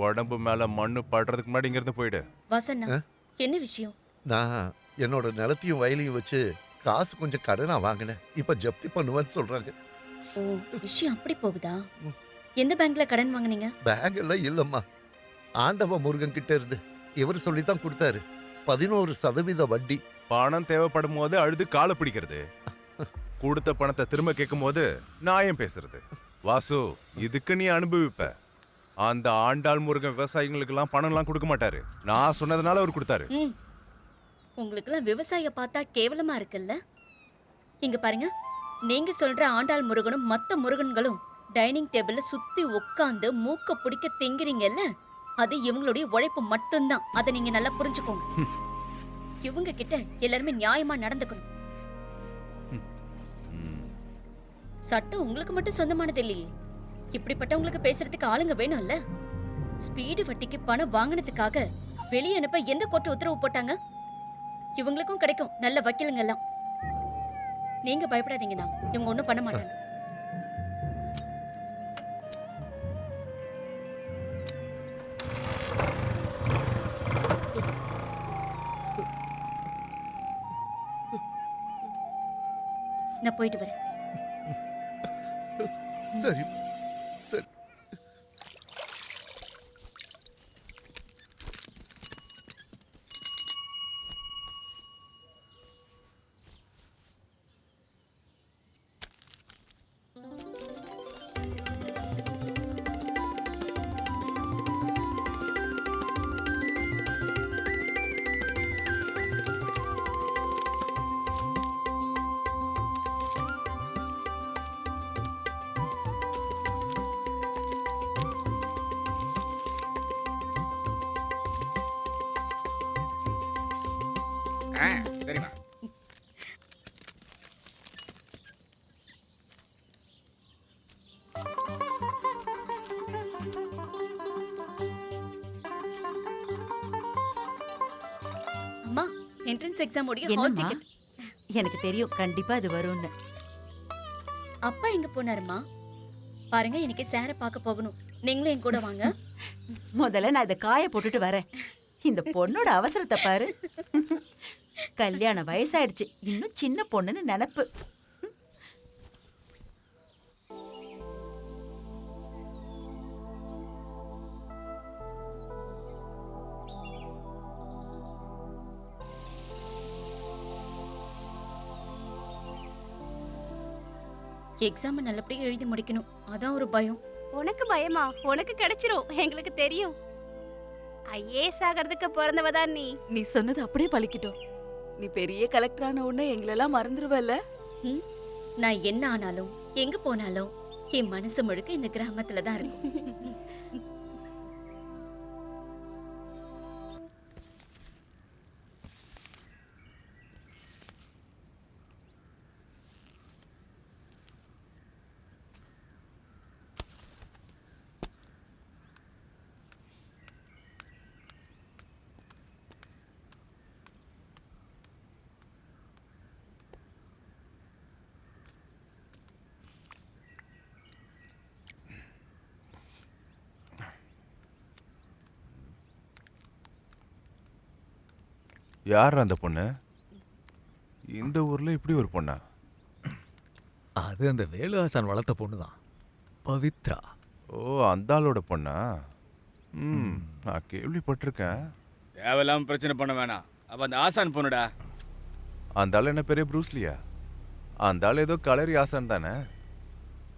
உடம்பு மேல மண்ணு படுறதுக்கு முன்னாடி இங்க இருந்து போயிடு. வாசண்ணா, என்ன விஷயம்? நான் என்னோட நிலத்தையும் வயலையும் வச்சு காசு கொஞ்சம் கடனா வாங்கினேன். இப்ப ஜப்தி பண்ணுவேன்னு சொல்றாங்க. ஓ, விஷயம் அப்படி போகுதா? எந்த பேங்க்ல கடன் வாங்குனீங்க? பேங்க் எல்லாம் இல்லம்மா, ஆண்டவ முருகன் கிட்ட இருந்து இவர் சொல்லித்தான் கொடுத்தாரு. 11% வட்டி. பணம் தேவைப்படும் போது அழுது காலை பிடிக்கிறது, கொடுத்த பணத்தை திரும்ப கேட்கும் போது நியாயம் பேசுறது. வாசு, இதுக்கு நீ அனுபவிப்ப. அந்த ஆண்டாள் முருகன் விவசாயிகளுக்கு எல்லாம் பணம் எல்லாம் கொடுக்க மாட்டாரு. நான் சொன்னதுனால அவர் கொடுத்தாரு. உங்களுக்கெல்லாம் விவசாய பார்த்தா கேவலமா இருக்குல்ல? இங்க பாருங்க, நீங்க சொல்ற ஆண்டாள் முருகனும் மத்த முருகன்களும் டைனிங் டேபிள்ல சுத்தி உட்காந்து மூக்க பிடிக்க திங்கிறீங்கல்ல, அது இவங்களுடைய உழைப்பு மட்டும்தான். அதை நீங்க நல்லா புரிஞ்சுக்கோங்க. இவங்க கிட்ட எல்லாருமே நியாயமா நடந்துக்கணும். சட்டம் உங்களுக்கு மட்டும் சொந்தமானது இல்லையே, இப்படிப்பட்டவங்களுக்கு பேசுறதுக்கு ஆளுங்க வேணும்ல. ஸ்பீடு வட்டிக்கு பணம் வாங்கினதுக்காக வெளியே அனுப்ப எந்த கோர்ட்டு உத்தரவு போட்டாங்க? இவங்களுக்கும் கிடைக்கும் நல்ல வக்கீலுங்க எல்லாம். நீங்க பயப்படாதீங்கண்ணா, இவங்க ஒண்ணும் பண்ண மாட்டாங்க. நான் போயிட்டு வரேன். சரி சரி. சரிம்மா. அம்மா என்ட்ரன்ஸ் எக்ஸாம் உடைய ஹால் என்னம்மா? டிக்கெட். எனக்கு தெரியும் கண்டிப்பா அது வரும்னு. அப்பா எங்க போனாருமா? பாருங்க இன்னைக்கு சாரை பார்க்க போகணும். நீங்களும் என் கூட வாங்க. முதல்ல நான் இதை காய போட்டுட்டு வரேன். இந்த பொண்ணோட அவசரத்தை பாரு. கல்யாண வயசாயிடுச்சு, இன்னும் சின்ன பொண்ணுன்னு நினைப்பு. எக்ஸாம் நல்லபடியா எழுதி முடிக்கணும். அதான் ஒரு பயம். உனக்கு பயமா? உனக்கு கிடைச்சிரும், எங்களுக்கு தெரியும். ஐஏஎஸ் ஆகிறதுக்கு பிறந்தவதான் நீ. நீ சொன்னது அப்படியே பழிக்கிட்டோம். நீ பெரிய கலெக்டர் ஆன உடனே எங்களெல்லாம் மறந்துருவல்ல? நான் என்ன ஆனாலும் எங்க போனாலும் என் மனசு முழுக்க இந்த கிராமத்துல தான் இருக்கும். யார் அந்த பொண்ணு? இந்த ஊர்ல இப்படி ஒரு பொண்ணா? அது அந்த வேலுஹாசன் வளர்த்த பொண்ணு தான், பவித்ரா. ஓ, அந்த ஆளோட பொண்ணா? நான் கேள்விப்பட்டிருக்கேன். தேவையில்லாம பிரச்சனை பண்ண வேணாம். அப்ப அந்த ஆசான் பொண்ணுடா. அந்த ஆள் என்ன பெரிய ப்ரூஸ்லியா? அந்த ஆள் ஏதோ களரி ஆசான் தானே.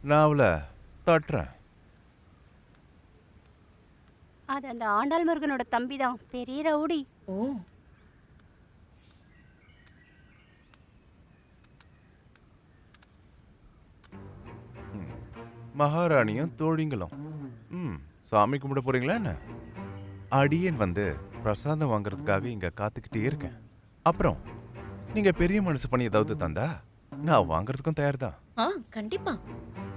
நான் அவளை தட்டுறேன். அது அந்த ஆண்டாள் முருகனோட தம்பி தான், பெரிய ரவுடி. ஓ, மகாராணியும் தோழிங்களும். சாமி கும்பிட போறீங்களா என்ன? அடியேன் வந்து பிரசாதம் வாங்குறதுக்காக இங்க காத்துக்கிட்டே இருக்கேன். அப்புறம் நீங்க பெரிய மனசு பண்ணி ஏதாவது தந்தா நான் வாங்குறதுக்கும் தயார் தான். கண்டிப்பா.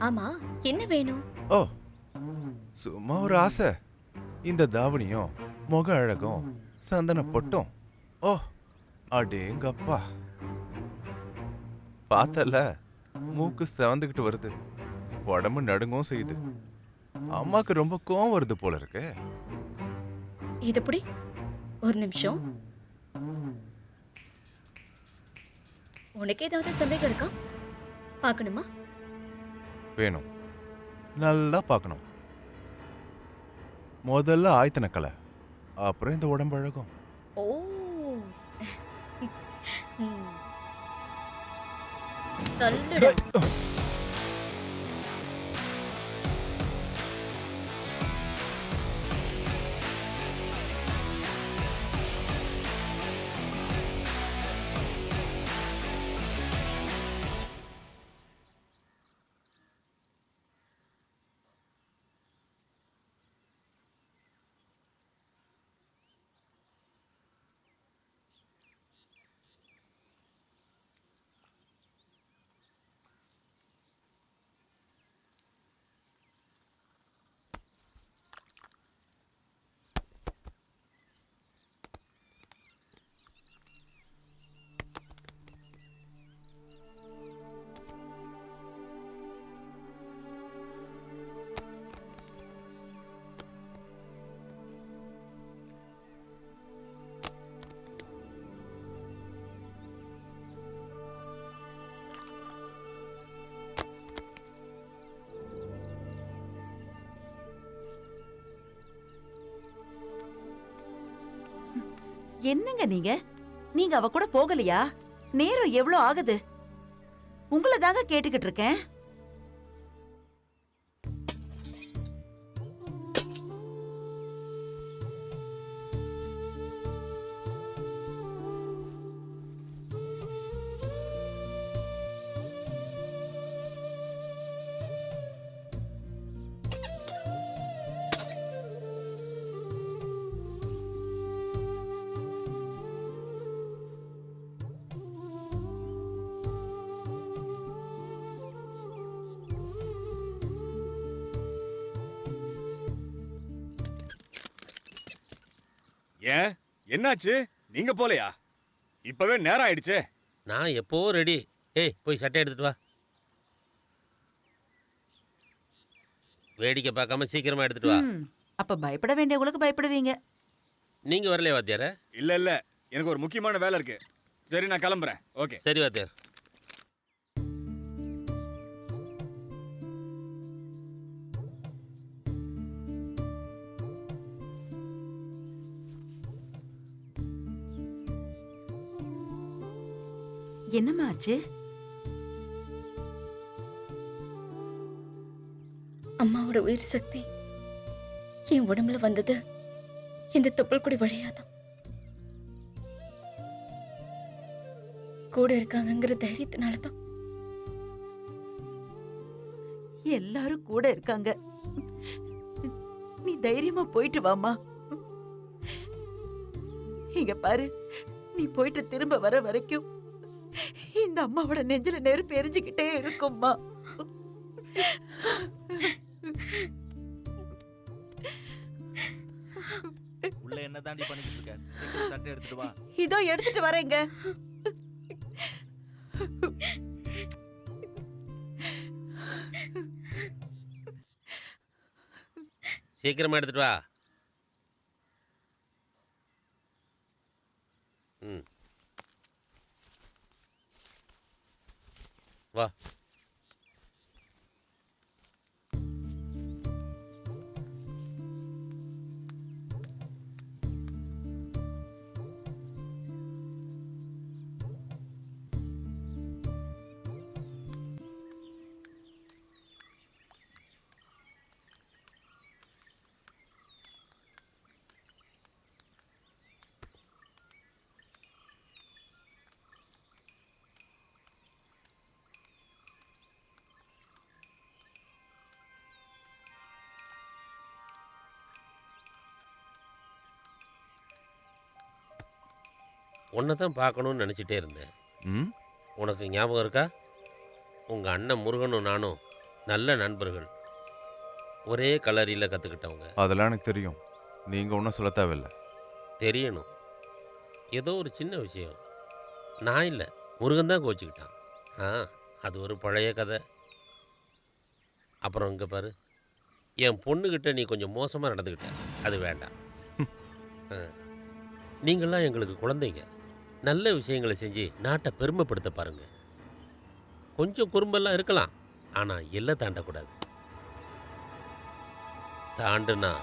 ஆமா, என்ன வேணும்? ஓ, சும்மா ஒரு ஆசை. இந்த தாவணியும் முக அழகும் சந்தன பொட்டும். ஓ, அடேங்கப்பா, பார்த்தல மூக்கு செவந்துக்கிட்டு வருது, உடம்பு நடுங்கவும் செய்யுது. அம்மாக்கு ரொம்ப கோவம் வருது போல இருக்கு. இது எப்படி? ஒரு நிமிஷம். உனக்கு ஏதாவது சந்தேகம் இருக்கா? பார்க்கணுமா? வேணும், நல்லா பார்க்கணும். முதல்ல ஆயத்தன கலை, அப்புறம் இந்த உடம்பு அழகும். ஓ, தள்ளுடா. என்னங்க நீங்க நீங்க அவ கூட போகலையா? நேரம் எவ்வளவு ஆகுது? உங்களை தாங்க கேட்டுக்கிட்டு இருக்கேன். ஏன் என்னாச்சு? நீங்க போலையா? இப்பவே நேரம் ஆயிடுச்சே. நான் எப்போ ரெடி. ஏய் போய் சட்டை எடுத்துட்டு வா. வேடிக்கை பார்க்காம சீக்கிரமா எடுத்துட்டு வா. அப்ப பயப்பட வேண்டியவங்களுக்கு பயப்படுவீங்க. நீங்க வரலையா வாத்தியார? இல்ல இல்ல, எனக்கு ஒரு முக்கியமான வேலை இருக்கு. சரி நான் கிளம்புறேன். ஓகே. சரி வாத்தியார். என்னம்மா ஆச்சு? அம்மாவோட உயிர் சக்தி என் உடம்புல வந்தது இந்த தொப்புள் கொடி வழியாதான். கூட இருக்காங்கங்கிற தைரியத்தினாலதான். எல்லாரும் கூட இருக்காங்க. நீ தைரியமா போயிட்டு வாமா. இங்க பாரு, நீ போயிட்டு திரும்ப வர வரைக்கும் இந்த அம்மாவோட நெஞ்சில நெருப்பு எரிஞ்சுக்கிட்டே இருக்கும்மா. உள்ள என்ன தாண்டி பண்ணிட்டு இருக்க? சட்டை எடுத்துட்டு வா. இதோ எடுத்துட்டு வரேங்க. சீக்கிரமா எடுத்துட்டு வா. ம் வா. உன்னை தான் பார்க்கணும்னு நினச்சிட்டே இருந்தேன். ம் உனக்கு ஞாபகம் இருக்கா? உங்கள் அண்ணன் முருகனும் நானும் நல்ல நண்பர்கள். ஒரே கலரியில் கற்றுக்கிட்டவங்க. அதெல்லாம் எனக்கு தெரியும். நீங்க ஒன்றும் சொல்ல தேவையில்லை. தெரியணும். ஏதோ ஒரு சின்ன விஷயம். நான் இல்லை, முருகன் தான் கோச்சிக்கிட்டான். அது ஒரு பழைய கதை. அப்புறம் இங்கே பாரு, என் பொண்ணுக்கிட்ட நீ கொஞ்சம் மோசமாக நடந்துக்கிட்ட. அது வேண்டாம். நீங்களாம் எங்களுக்கு குழந்தைங்க. நல்ல விஷயங்களை செஞ்சு நாட்டை பெருமைப்படுத்த பாருங்க. கொஞ்சம் குறும்பெல்லாம் இருக்கலாம், ஆனால் எல்லை தாண்டக்கூடாது. தாண்டுனா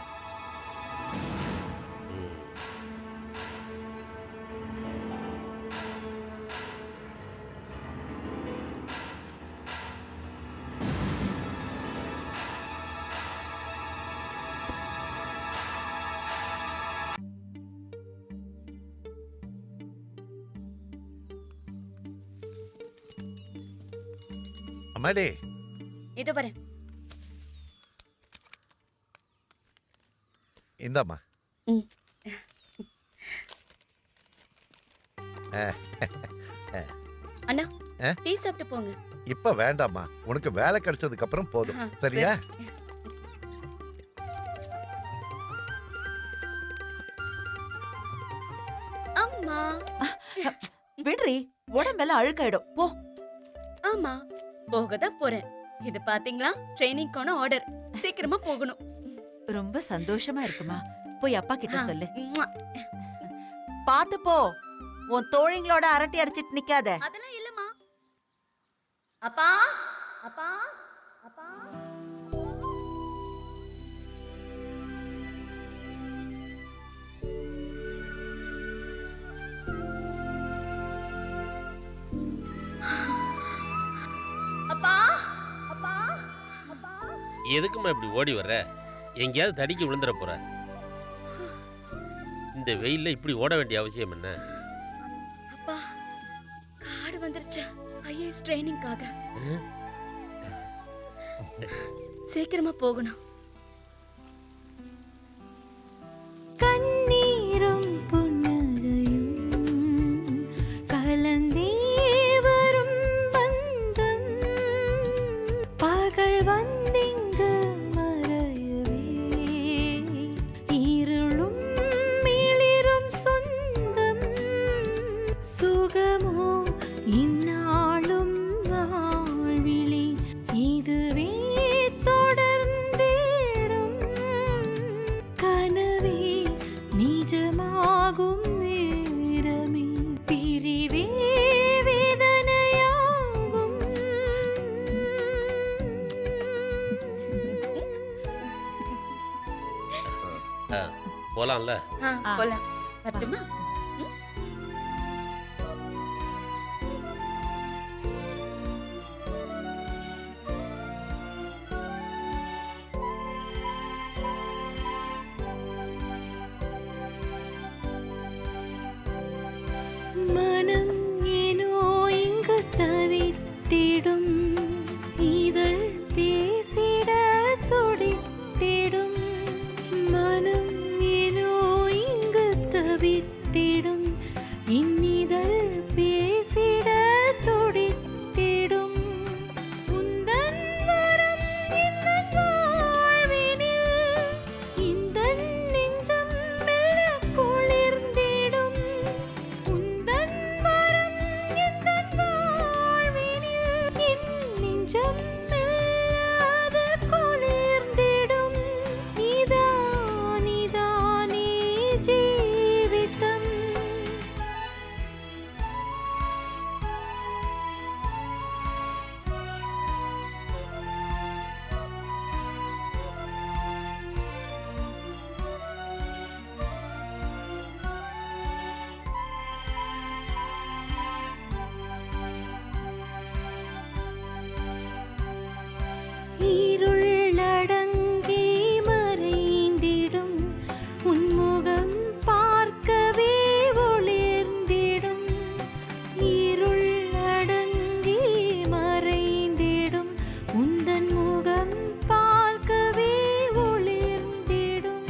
அம்மாடி, இது வரேன். இந்தாம்மா. ம். அண்ணா, டீ சாப்பிட்டு போங்க. இப்ப வேண்டாம்மா, உனக்கு வேலை கிடைச்சதுக்கு அப்புறம் போதும். சரியா? அம்மா. விடுறி, உடம்பெல்லாம் அழுக்காயிடும். போ. ஆமா, போகதான் போறேன். இது பாத்தீங்களா, ட்ரைனிங்கான ஆர்டர். சீக்கிரமா போகணும். ரொம்ப சந்தோஷமா இருக்குமா? போய் அப்பா கிட்ட சொல்லு. ம்ம். பாத்து போ. உன் தோழிங்களோட அரட்டி அடிச்சிட்டு நிக்காத. அதெல்லாம் இல்லம்மா. அப்பா, அப்பா, அப்பா. அப்பா, அப்பா, அப்பா. எதுக்குமா இப்படி ஓடி வர்ற? எங்கேயாவது தடிக்கி விழுந்துட போற. இந்த வெயில்ல இப்படி ஓட வேண்டிய அவசியம் என்ன? அப்பா, கார்டு வந்துருச்சு ஐஏஎஸ் ட்ரைனிங்காக. சீக்கிரமா போகணும். கண்ணீரும் புன்னகையும் கலந்தே வரும் பந்தம் பகல் வந்திங்கு மறையவே இருளும் மிளிரும் போலாம்ல? போலாம். வரட்டுமா? மனம் ஏனோ இங்கு தவித்திடும், இதழ் பேசிட துடித்திடும். மனம் ஏனோ இங்கு தவித்திடும், இன்னிதழ் பேசிட துடித்திடும். உந்தன் வரம் எந்தன் வாழ்வினில், இந்தன் நெஞ்சம் மெல்ல குளிர்ந்திடும். உந்தன் வரம் எந்தன் வாழ்வினில், என் நெஞ்சம் மெல்ல அது குளிர்ந்திடும். இதானே ஜீவிதம். இருள் அடங்கி மறைந்திடும், உன்முகம் பார்க்கவே ஒளிர்ந்திடும். இருள் அடங்கி மறைந்திடும், உந்தன் முகம் பார்க்கவே ஒளிர்ந்திடும்.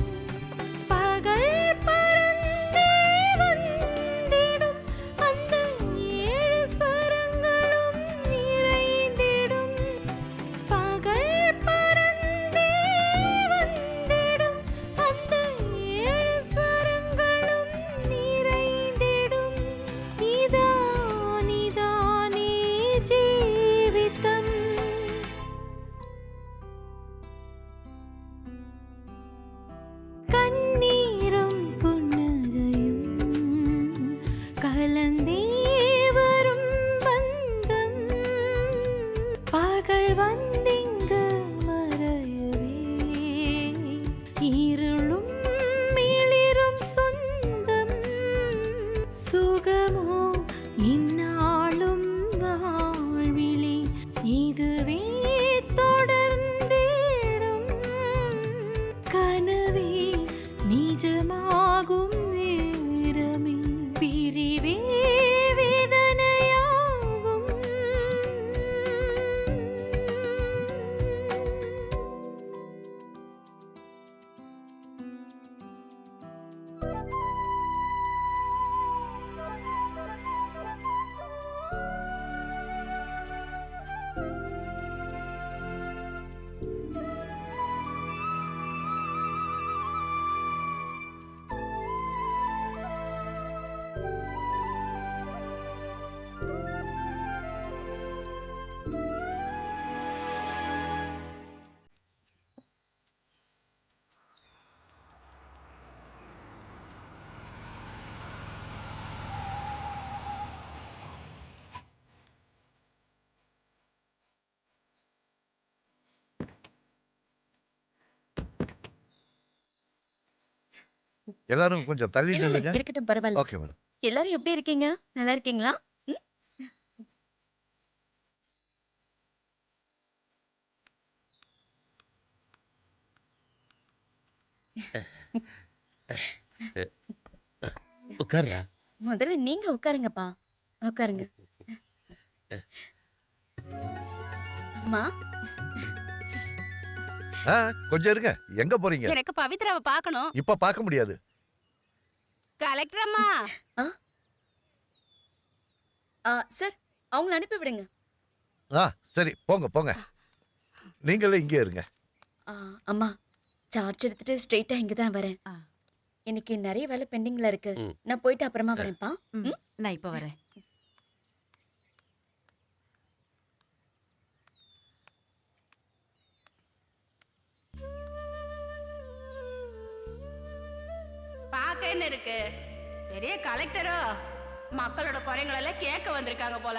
பகல் பறந்தே வந்திடும், அந்த ஏழு ஸ்வரங்களும் நிறைந்திடும். பகல் பறந்தே வந்திடும், அந்த ஏழு ஸ்வரங்களும் நிறைந்திடும். இதானே ஜீவிதம். கண்ணீரும் புன்னகையும் கலந்தே வரும் பந்தம். பகல் வந்திங்கு மறையவே, இருளும் மிளிரும் சொந்தம். சுகமோ இந்நாளும் வாழ்விலே, இதுவே தொடர்ந்திடும். கனவே நிஜமாகும் நேரமே, பிரிவே வேதனையாகும். எல்லாரும் கொஞ்சம் தள்ளி நில்லுங்க. இருக்கட்டும், பரவாயில்ல. Okay madam. எல்லாரும் எப்படி இருக்கீங்க? நல்லா இருக்கீங்களா? ம்? உட்கார்றா. முதல்ல நீங்க உட்காருங்கப்பா. உட்காருங்க. அம்மா, கொஞ்சம் இருங்க. எங்க போறீங்க? எனக்கு பவித்ராவை பார்க்கணும். இப்ப பார்க்க முடியாது. கலெக்டர் அம்மா. சார், அவங்கள அனுப்பி விடுங்க. சரி, போங்க போங்க. நீங்களே இங்கே இருங்க. அம்மா, சார்ஜ் எடுத்துட்டு ஸ்ட்ரெயிட்டா இங்க தான் வரேன். இன்னைக்கு நிறைய வேலை பெண்டிங்ல இருக்கு. நான் போயிட்டு அப்புறமா வரேன்ப்பா. நான் இப்ப வரேன். பார்க்க என்ன இருக்கு, பெரிய கலெக்டரோ மக்களோட குறைங்களெல்லாம் கேட்க வந்திருக்காங்க போல.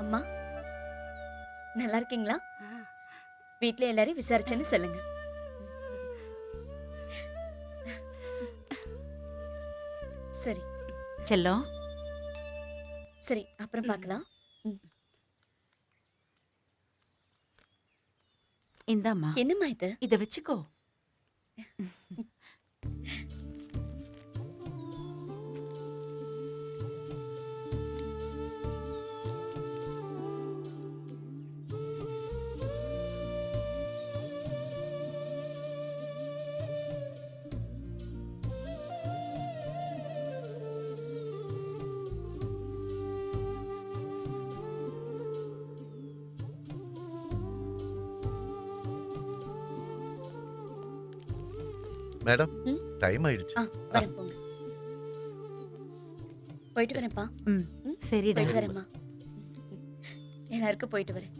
அம்மா, நல்லா இருக்கீங்களா? வீட்ல எல்லாரையும் விசாரிச்சேன்னு சொல்லுங்க. சரி செல்லம், சரி, அப்புறம் பார்க்கலாம். இந்தாம்மா, என்னம்மா இது? இத வச்சுக்கோ. மேடம், ம்? டைம் ஆயிடுச்சு. வரேன் போங்க. போயிட்டு வரேன்ப்பா. ம், சரிடா. போயிட்டு வரேம்மா. எல்லாருக்கும் போயிட்டு வரேன்.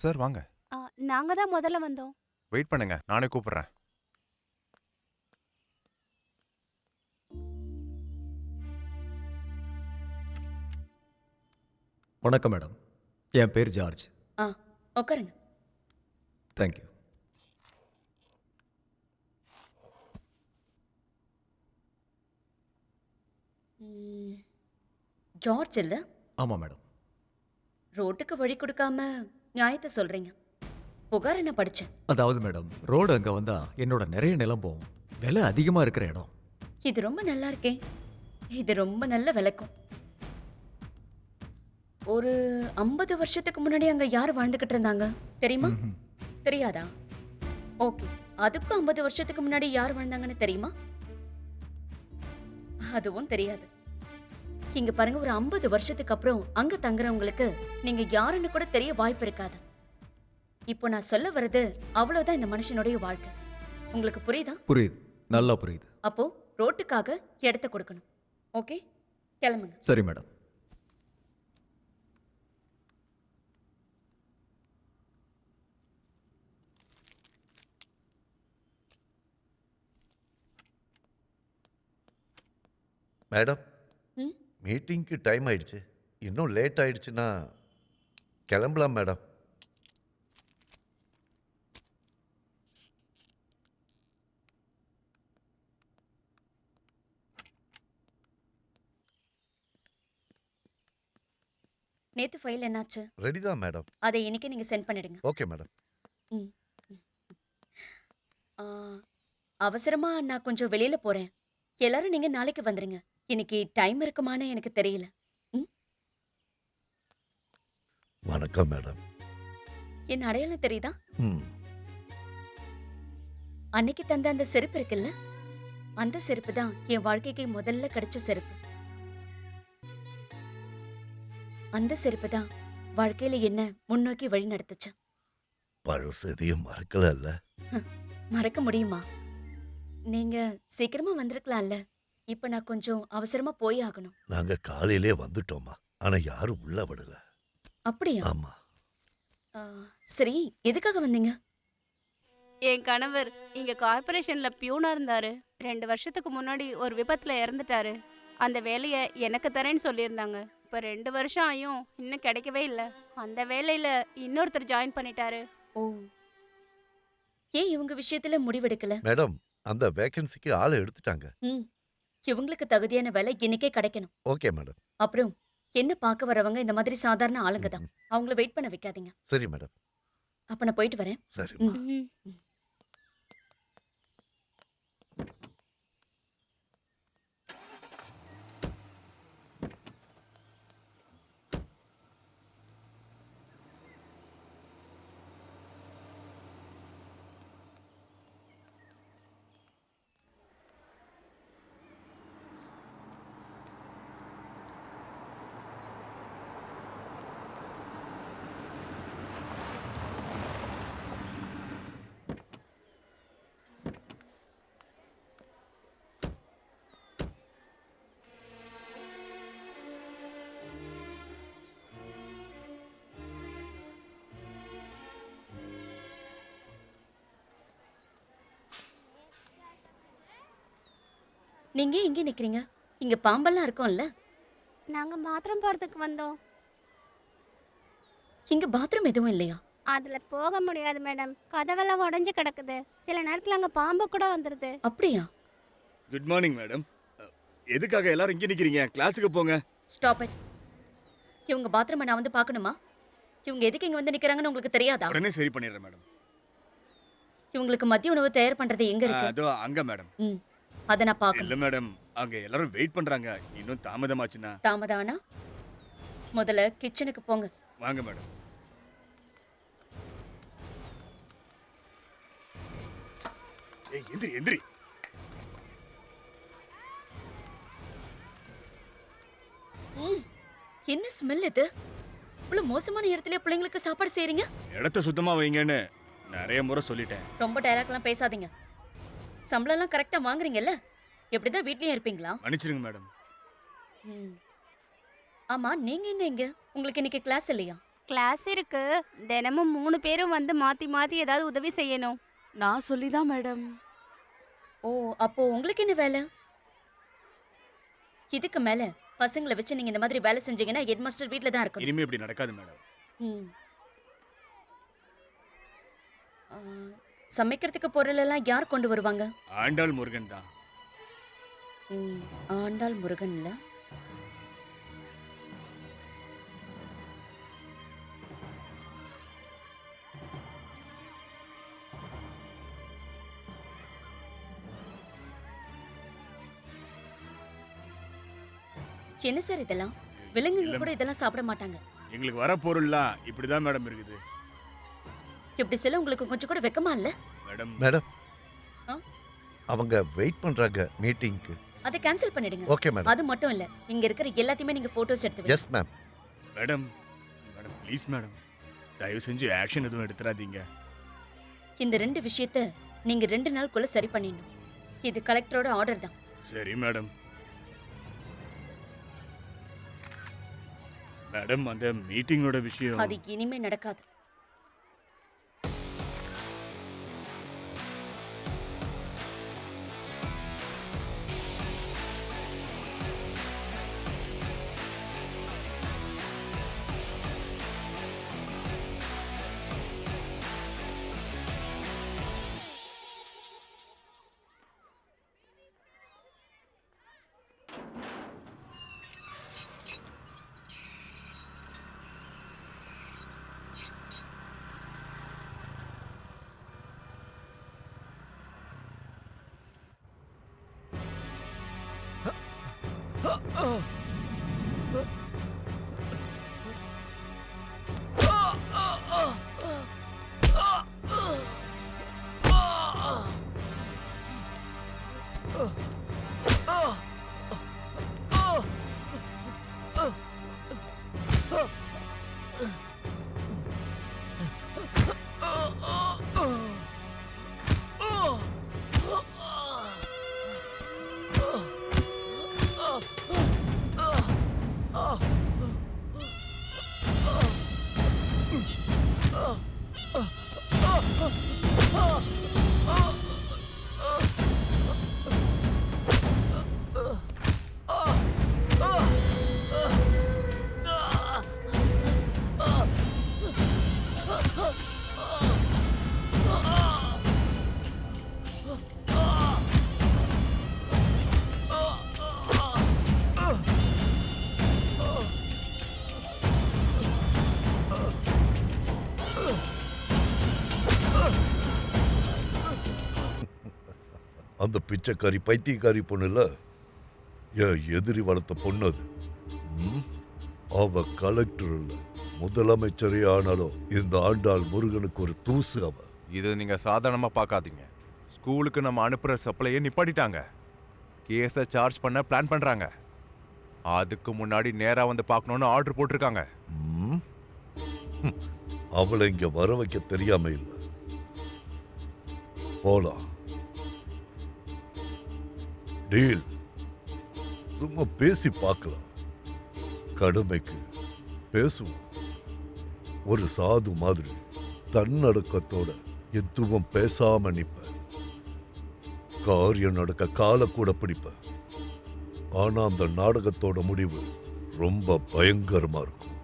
சார் வாங்க. நாங்க தான் முதல்ல வந்தோம். வெயிட் பண்ணுங்க, நானே கூப்பிடுறேன். வணக்கம் மேடம், என் பேர் ஜார்ஜ். உட்காருங்க. தேங்க்யூ. ஜார்ஜ் இல்ல? ஆமாம் மேடம். ரோட்டுக்கு வழி கொடுக்காம நியாயத்தை சொல்றீங்க. புகார் என்ன படிச்சேன். அதாவது மேடம், ரோடு அங்கே வந்தா என்னோட நிறைய நிலம் போகும். விலை அதிகமாக இருக்கிற இடம். இது ரொம்ப நல்லா இருக்கே. இது ரொம்ப நல்ல விளக்கம். ஒரு 50 வருஷத்துக்கு முன்னாடி அங்க யார் வாழ்ந்துகிட்டு இருந்தாங்க தெரியுமா? தெரியாதா? ஓகே, அதுக்கும் 50 வருஷத்துக்கு முன்னாடி யார் வாழ்ந்தாங்கன்னு தெரியுமா? அதுவும் தெரியாது. இங்க பாருங்க, ஒரு 50 வருஷத்துக்கு அப்புறம் அங்க தங்குறவங்களுக்கு நீங்க யாருன்னு கூட தெரிய வாய்ப்பு இருக்காது. இப்போ நான் சொல்ல வர்றது அவ்வளவுதான் இந்த மனுஷனுடைய வாழ்க்கை. உங்களுக்கு புரியுதா? புரியுது, நல்லா புரியுது. அப்போ ரோட்டுக்காக இடத்த கொடுக்கணும். ஓகே, கிளம்புங்க. சரி மேடம். மேடம், ம்? மீட்டிங்க்கு டைம் ஆயிடுச்சு. இன்னும் லேட் ஆயிடுச்சுன்னா கிளம்பலாம் மேடம். நேத்து ஃபைல் என்னாச்சு? ரெடி தான் மேடம். அதை இன்னைக்கு நீங்க சென்ட் பண்ணிடுங்க. Okay madam. ம். ஆ, அவசரமா நான் கொஞ்சம் வெளியில போறேன். எல்லாரும் நீங்க நாளைக்கு வந்துருங்க. இன்னைக்கு டைம் இருக்குமான்னு எனக்கு தெரியல. வணக்கம் மேடம். என் அடையாளம் தெரியுதா? ம். அன்னைக்கு தந்த அந்த செருப்பு இருக்குல்ல, அந்த செருப்பு தான் என் வாழ்க்கைக்கு முதல்ல கிடைச்ச செருப்பு. அந்த செருப்பு தான் வாழ்க்கையில என்ன முன்னோக்கி வழி நடத்துச்சு. பழசு எதையும் மறக்கல. மறக்க முடியுமா? நீங்க சீக்கிரமா வந்திருக்கலாம்ல. இப்ப நான் கொஞ்சம் அவசரமா போய் ஆகணும். நாங்க காலையிலே வந்துட்டோமா, ஆனா யாரும் உள்ள விடல. அப்படியா? ஆமா. சரி, எதுக்காக வந்தீங்க? என் கணவர் இங்க கார்ப்பரேஷன்ல பியூனா இருந்தாரு. 2 வருஷத்துக்கு முன்னாடி ஒரு விபத்துல இறந்துட்டாரு. அந்த வேலையை எனக்கு தரேன்னு சொல்லியிருந்தாங்க. இப்ப 2 வருஷம் ஆயும் இன்னும் கிடைக்கவே இல்லை. அந்த வேலையில இன்னொருத்தர் ஜாயின் பண்ணிட்டாரு. ஓ, ஏன் இவங்க விஷயத்துல முடிவெடுக்கல? மேடம், அந்த வேகன்சிக்கு ஆளை எடுத்துட்டாங்க. இவங்களுக்கு தகுதியான வேலை இன்னைக்கே கிடைக்கணும். Okay madam. அப்புறம் என்ன பார்க்க வரவங்க இந்த மாதிரி சாதாரண ஆளுங்க தான். அவங்கள வெயிட் பண்ண வைக்காதீங்க. சரி மேடம். அப்ப நான் போயிட்டு வரேன். சரி. நீங்க ஏன் இங்கே நிக்கிறீங்க? இங்க பாம்பெல்லாம் இருக்கும்ல. நாங்க பாத்ரூம் போறதுக்கு வந்தோம். இங்க பாத்ரூம் எதுவும் இல்லையா? அதுல போக முடியாது மேடம். கதவெல்லாம் உடைஞ்சு கிடக்குது. சில நேரத்துல அங்க பாம்பு கூட வந்துருது. அப்படியா? Good morning madam. எதுக்காக எல்லாரும் இங்கே நிக்கிறீங்க? கிளாஸுக்கு போங்க. Stop it. இவங்க பாத்ரூமை நான் வந்து பார்க்கணுமா? இவங்க எதுக்கு இங்க வந்து நிக்கிறாங்கன்னு உங்களுக்கு தெரியாதா? உடனே சரி பண்ணிடுறேன் மேடம். இவங்களுக்கு மதிய உணவு தயார் பண்றது எங்க இருக்கு? அதோ அங்க மேடம். ம், அத நான் பார்க்கணும். இல்ல மேடம், அங்க எல்லாரும் வெயிட் பண்றாங்க. இன்னும் தாமதமாச்சுன்னா தாமதானா? முதல்ல கிச்சனுக்கு போங்க. வாங்க மேடம். ஏய் எந்திரி எந்திரி. என்ன ஸ்மெல் இது? இவ்வளவு மோசமான இடத்துல பிள்ளைங்களுக்கு சாப்பாடு செய்றீங்க? இடத்த சுத்தமா வைங்கன்னு நிறைய முறை சொல்லிட்டேன். ரொம்ப டயலாக்லாம் பேசாதீங்க. சம்பளம் எல்லாம் கரெக்டா வாங்குறீங்கல்ல? எப்படிதான் வீட்லயும் இருப்பீங்களா? மன்னிச்சிருங்க மேடம். ம். ஆமா, நீங்க என்ன இங்க? உங்களுக்கு இன்னைக்கு கிளாஸ் இல்லையா? கிளாஸ் இருக்கு. தினமும் 3 பேரும் வந்து மாத்தி மாத்தி ஏதாவது உதவி செய்யணும். நான் சொல்லிதான் மேடம். ஓ, அப்போ உங்களுக்கு என்ன வேலை? இதுக்கு மேல பசங்களை வச்சு நீங்க இந்த மாதிரி வேலை செஞ்சீங்கன்னா ஹெட் மாஸ்டர் வீட்ல தான் இருக்கணும். இனிமே இப்படி நடக்காது மேடம். ம். ஆ, சமைக்கிறதுக்கு பொருள் எல்லாம் யார் கொண்டு வருவாங்க? ஆண்டாள் முருகன் தான். ம், ஆண்டாள் முருகன்ல. என்ன சார் இதெல்லாம்? விலங்குங்க கூட இதெல்லாம் சாப்பிட மாட்டாங்க. எங்களுக்கு வர பொருள்லாம் இப்படிதான் மேடம் இருக்குது. இப்படி சொல்ல உங்களுக்கு கொஞ்சம் கூட வெக்கமா இல்ல? மேடம் மேடம் ஆ? அவங்க வெயிட் பண்றாங்க மீட்டிங்க்கு. அதை கேன்சல் பண்ணிடுங்க. Okay madam. அது மட்டும் இல்ல, இங்க இருக்கிற எல்லாத்தையுமே நீங்க போட்டோஸ் எடுத்து வைங்க. Yes ma'am. Madam madam please madam, தயவு செஞ்சு ஆக்ஷன் எதுவும் எடுத்துறாதீங்க. இந்த 2 விஷயத்தை நீங்க 2 நாளுக்குள்ள சரி பண்ணிடணும். இது கலெக்டரோட ஆர்டர் தான். சரி மேடம். மேடம் அந்த மீட்டிங்கோட விஷயம் அது இனிமே நடக்காது. அந்த பிச்சைக்காரி பைத்தியக்காரி பொண்ணுல என் எதிரி வளர்த்த பொண்ணு அது. அவ கலெக்டர் இல்ல, முதலமைச்சரே ஆனாலும் இந்த ஆண்டாள் முருகனுக்கு ஒரு தூசு அவ. இது நீங்க சாதாரணமா பார்க்காதீங்க. ஸ்கூலுக்கு நம்ம அனுப்புற சப்ளையை நிப்பாட்டிட்டாங்க. கேஸை சார்ஜ் பண்ண பிளான் பண்றாங்க. அதுக்கு முன்னாடி நேரா வந்து பார்க்கணும்னு ஆர்டர் போட்டிருக்காங்க. அவளை இங்க வர வைக்க தெரியாம இல்ல. போலாம். டீல். சும்மா பேசி பார்க்கலாம். கடமைக்கு பேசுவோம். ஒரு சாது மாதிரி தன்னடக்கத்தோட எதுவும் பேசாம நிப்ப. காரியம் நடக்க கால கூட பிடிப்ப. ஆனா அந்த நாடகத்தோட முடிவு ரொம்ப பயங்கரமா இருக்கும்.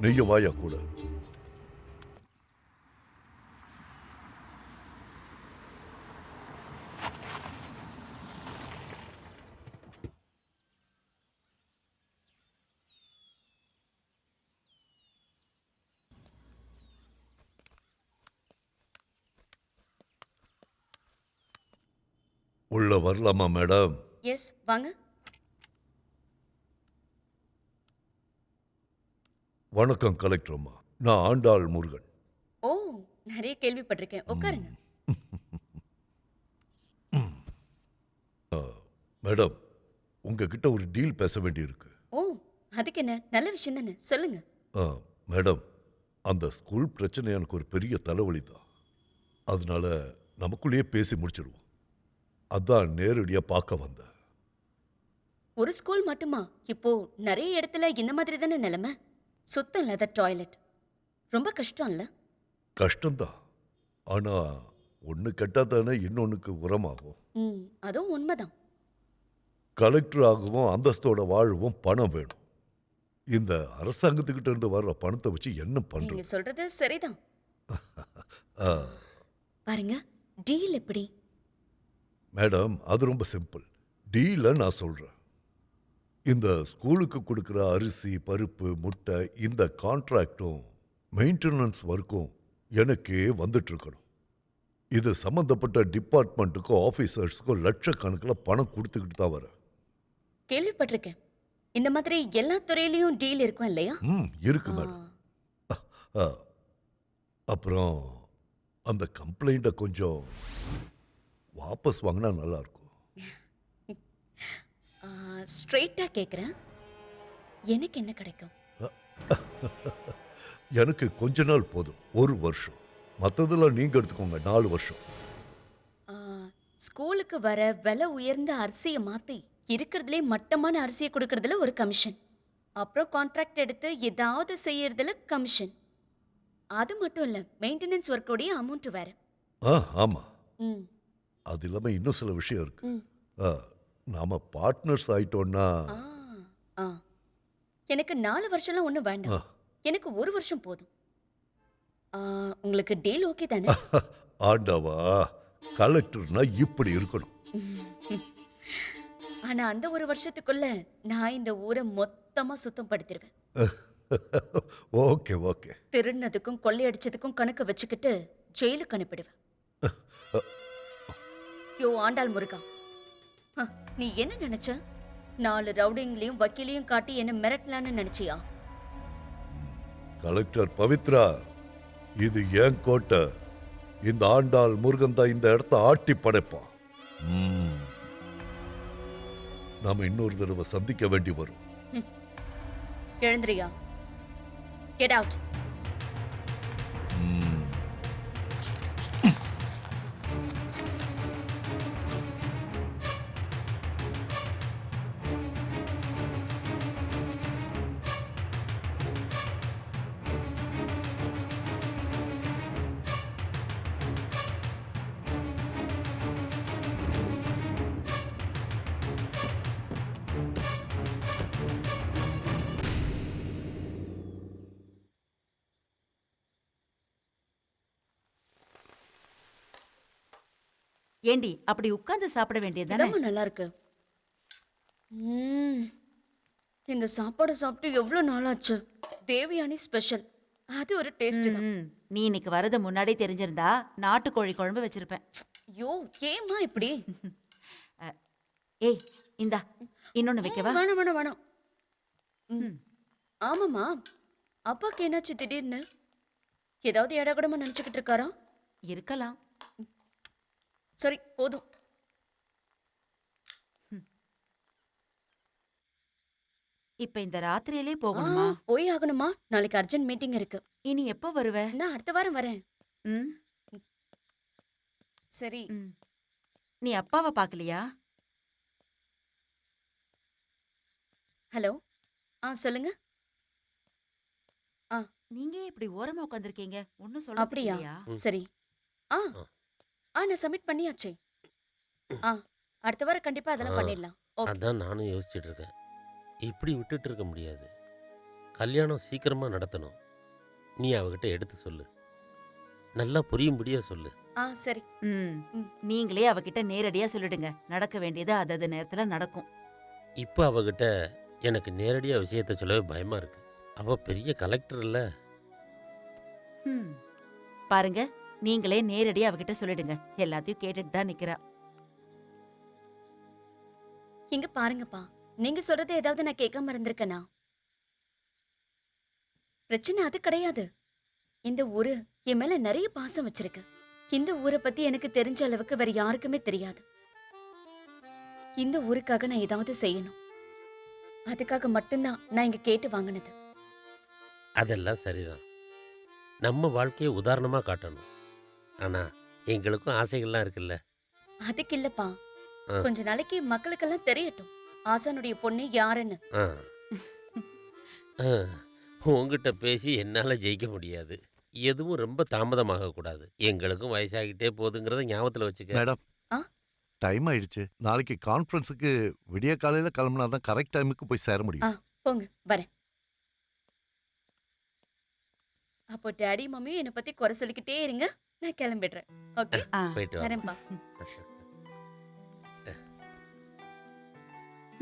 நீயும் வாயா கூட. உள்ள வரலாமா மேடம்? எஸ், வாங்க. வணக்கம் கலெக்டர் அம்மா. நான் ஆண்டாள் முருகன். ஓ, நிறைய கேள்விப்பட்டிருக்கேன். உட்காருங்க. மேடம், உங்ககிட்ட ஒரு டீல் பேச வேண்டியிருக்கு. ஓ, அதுக்கு என்ன, நல்ல விஷயம் தானே, சொல்லுங்க. மேடம், அந்த ஸ்கூல் பிரச்சனை எனக்கு ஒரு பெரிய தலைவலி தான். அதனால நமக்குள்ளேயே பேசி முடிச்சிடுவோம். அதான் நேரடியா பார்க்க வந்தேன். ஒரு ஸ்கூல் மட்டுமா? இப்போ நிறைய இடத்துல இந்த மாதிரி தானே நிலைமை. சுத்தம் இல்லாத டாய்லெட், ரொம்ப கஷ்டம் இல்ல? கஷ்டம்தான். ஆனா ஒண்ணு கெட்டா தானே இன்னொன்னுக்கு உரமாகும். அதுவும் உண்மைதான். கலெக்டர் ஆகவும் அந்தஸ்தோட வாழவும் பணம் வேணும். இந்த அரசாங்கத்துக்கிட்ட இருந்து வர்ற பணத்தை வச்சு என்ன நீங்க பண்றது? சொல்றது சரிதான். ஆ, பாருங்க, டீல் எப்படி? மேடம், அது ரொம்ப சிம்பிள். டீல நான் சொல்றேன். இந்த ஸ்கூலுக்கு கொடுக்கிற அரிசி, பருப்பு, முட்டை, இந்த கான்ட்ராக்டும் மெயின்டெனன்ஸ் ஒர்க்கும் எனக்கே வந்துட்டு இருக்கணும். இது சம்பந்தப்பட்ட டிபார்ட்மெண்ட்டுக்கும் ஆஃபீஸர்ஸுக்கும் லட்சக்கணக்கில் பணம் கொடுத்துக்கிட்டு தான் வரேன். கேள்விப்பட்டிருக்கேன். இந்த மாதிரி எல்லா துறையிலயும் டீல் இருக்கும் இல்லையா? இருக்கு மேடம். அப்புறம் அந்த கம்ப்ளைண்ட்டை கொஞ்சம் வாபஸ் வாங்கினா நல்லா இருக்கும். ஸ்ட்ரெயிட்டா கேக்குறேன், எனக்கு என்ன கிடைக்கும்? எனக்கு கொஞ்ச நாள் போதும், 1 வருஷம். மற்றதெல்லாம் நீங்க எடுத்துக்கோங்க, 4 வருஷம். ஸ்கூலுக்கு வர விலை உயர்ந்த அரிசியை மாத்தி இருக்கிறதுலே மட்டமான அரிசியை கொடுக்கறதுல ஒரு கமிஷன், அப்புறம் கான்ட்ராக்ட் எடுத்து ஏதாவது செய்யறதுல கமிஷன். அது மட்டும் இல்ல, மெயின்டெனன்ஸ் ஒர்க்கோடைய அமௌண்ட் வேற. ஆமா. அது இல்லாம இன்னும் சில விஷயம் இருக்கு. நாம பார்ட்னர்ஸ் ஆயிட்டோம்னா எனக்கு 4 வருஷம்லாம் ஒன்றும் வேண்டாம். எனக்கு 1 வருஷம் போதும். உங்களுக்கு டீல் ஓகே தானே? ஆண்டவா, கலெக்டர்னா இப்படி இருக்கணும். ஆனா அந்த 1 வருஷத்துக்குள்ள நான் இந்த ஊரை மொத்தமா சுத்தம் படுத்திடுவேன். Okay okay. திருடினதுக்கும் கொள்ளையடிச்சதுக்கும் கணக்கு வச்சுக்கிட்டு ஜெயிலுக்கு அனுப்பிடுவேன். யோ ஆண்டாள் முருகா, நீ என்ன நினைச்ச? 4 ரவுடிங்களையும் வக்கீலையும் காட்டி என்ன மிரட்டலான்னு நினைச்சியா? கலெக்டர் பவித்ரா, இது ஏன் கோட்டை. இந்த ஆண்டாள் முருகன் தான் இந்த இடத்த ஆட்டி படைப்பான். நாம இன்னொரு தடவை சந்திக்க வேண்டி வரும். எழுந்திரியா, கெட் அவுட். ஏண்டி அப்படி உட்கார்ந்து சாப்பிட வேண்டியதுதானே? இதமா நல்லா இருக்கு. இந்த சாப்பாடு சாப்பிட்டு எவ்வளவு நாளாச்சு. தேவயானி ஸ்பெஷல், அது ஒரு டேஸ்ட் தான். நீ இன்னைக்கு வரது முன்னாடி தெரிஞ்சிருந்தா நாட்டுக்கோழி குழம்பு வச்சிருப்பேன். ஐயோ, ஏமா இப்படி? ஏய், இந்தா இன்னொன்னு வைக்கவா? வேணாம் வேணாம் வேணாம். ஆமாமா, அப்பாக்கு என்னாச்சு திடீர்னு? ஏதாவது இடகடமா நினைச்சுக்கிட்டு இருக்காரா? இருக்கலாம். சரி, போதும். இப்ப இந்த ராத்திரியிலே போகணுமா? போய் ஆகணுமா? நாளைக்கு அர்ஜென்ட் மீட்டிங் இருக்கு. இனி எப்போ வருவ? நான் அடுத்த வாரம் வரேன். சரி. நீ அப்பாவை பார்க்கலையா? ஹலோ, சொல்லுங்க. நீங்க இப்படி ஓரமா உட்கார்ந்திருக்கீங்க, ஒன்னும் சொல்ல அப்படியா? இல்லையா? சரி. நான் சப்மிட் பண்ணியாச்சே. அடுத்த வாரம் கண்டிப்பா அதெல்லாம் ஆ. பண்ணிடலாம். ஓகே. அதான் நானும் யோசிச்சுட்டு இருக்கேன். இப்படி விட்டுட்டு இருக்க முடியாது. கல்யாணம் சீக்கிரமா நடத்தணும். நீ அவகிட்ட எடுத்து சொல்லு. நல்லா புரியும்படியா சொல்லு. சரி. ம் ம். நீங்களே அவகிட்ட நேரடியா சொல்லிடுங்க. நடக்க வேண்டியது அதது நேரத்துல நடக்கும். இப்போ அவகிட்ட எனக்கு நேரடியாக விஷயத்த சொல்லவே பயமா இருக்கு. அவ பெரிய கலெக்டர் இல்ல. ம். பாருங்க, நீங்களே நேரடியா அவகிட்ட சொல்லிடுங்க. எல்லாத்தையும் கேட்டுட்டு தான் நிக்கிறா. இங்க பாருங்கப்பா, நீங்க சொல்றது ஏதாவது நான் கேட்காம இருந்திருக்கேனா? பிரச்சனை அது கிடையாது. இந்த ஊரு என் மேல நிறைய பாசம் வச்சிருக்கு. இந்த ஊரை பத்தி எனக்கு தெரிஞ்ச அளவுக்கு வேற யாருக்குமே தெரியாது. இந்த ஊருக்காக நான் ஏதாவது செய்யணும். அதுக்காக மட்டும்தான் நான் இங்க கேட்டு வாங்கினது. அதெல்லாம் சரிதான். நம்ம வாழ்க்கையை உதாரணமா காட்டணும். ஆனா எங்களுக்கும் ஆசைகள்லாம் இருக்குல்ல. அதுக்கு இல்லப்பா, ஆ. கொஞ்ச நாளைக்கு மக்களுக்கெல்லாம் தெரியட்டும் ஆசானுடைய பொண்ணு யாருன்னு. ஆ. ஆ. உங்ககிட்ட பேசி என்னால் ஜெயிக்க முடியாது. எதுவும் ரொம்ப தாமதமாக கூடாது. எங்களுக்கும் வயசாகிட்டே போகுதுங்கிறத ஞாபகத்தில் வச்சுக்க. மேடம் ஆ? டைம் ஆயிடுச்சு. நாளைக்கு கான்ஃபரன்ஸுக்கு விடிய காலையில கிளம்புனா தான் கரெக்ட் டைமுக்கு போய் சேர முடியும். போங்க, வரேன். அப்போ டாடி மம்மியும் என்னை பத்தி குறை சொல்லிக்கிட்டே இருங்க, நான் கிளம்பிடுறேன். ஓகே, ஆ. போயிட்டு வா. வரேன்ப்பா.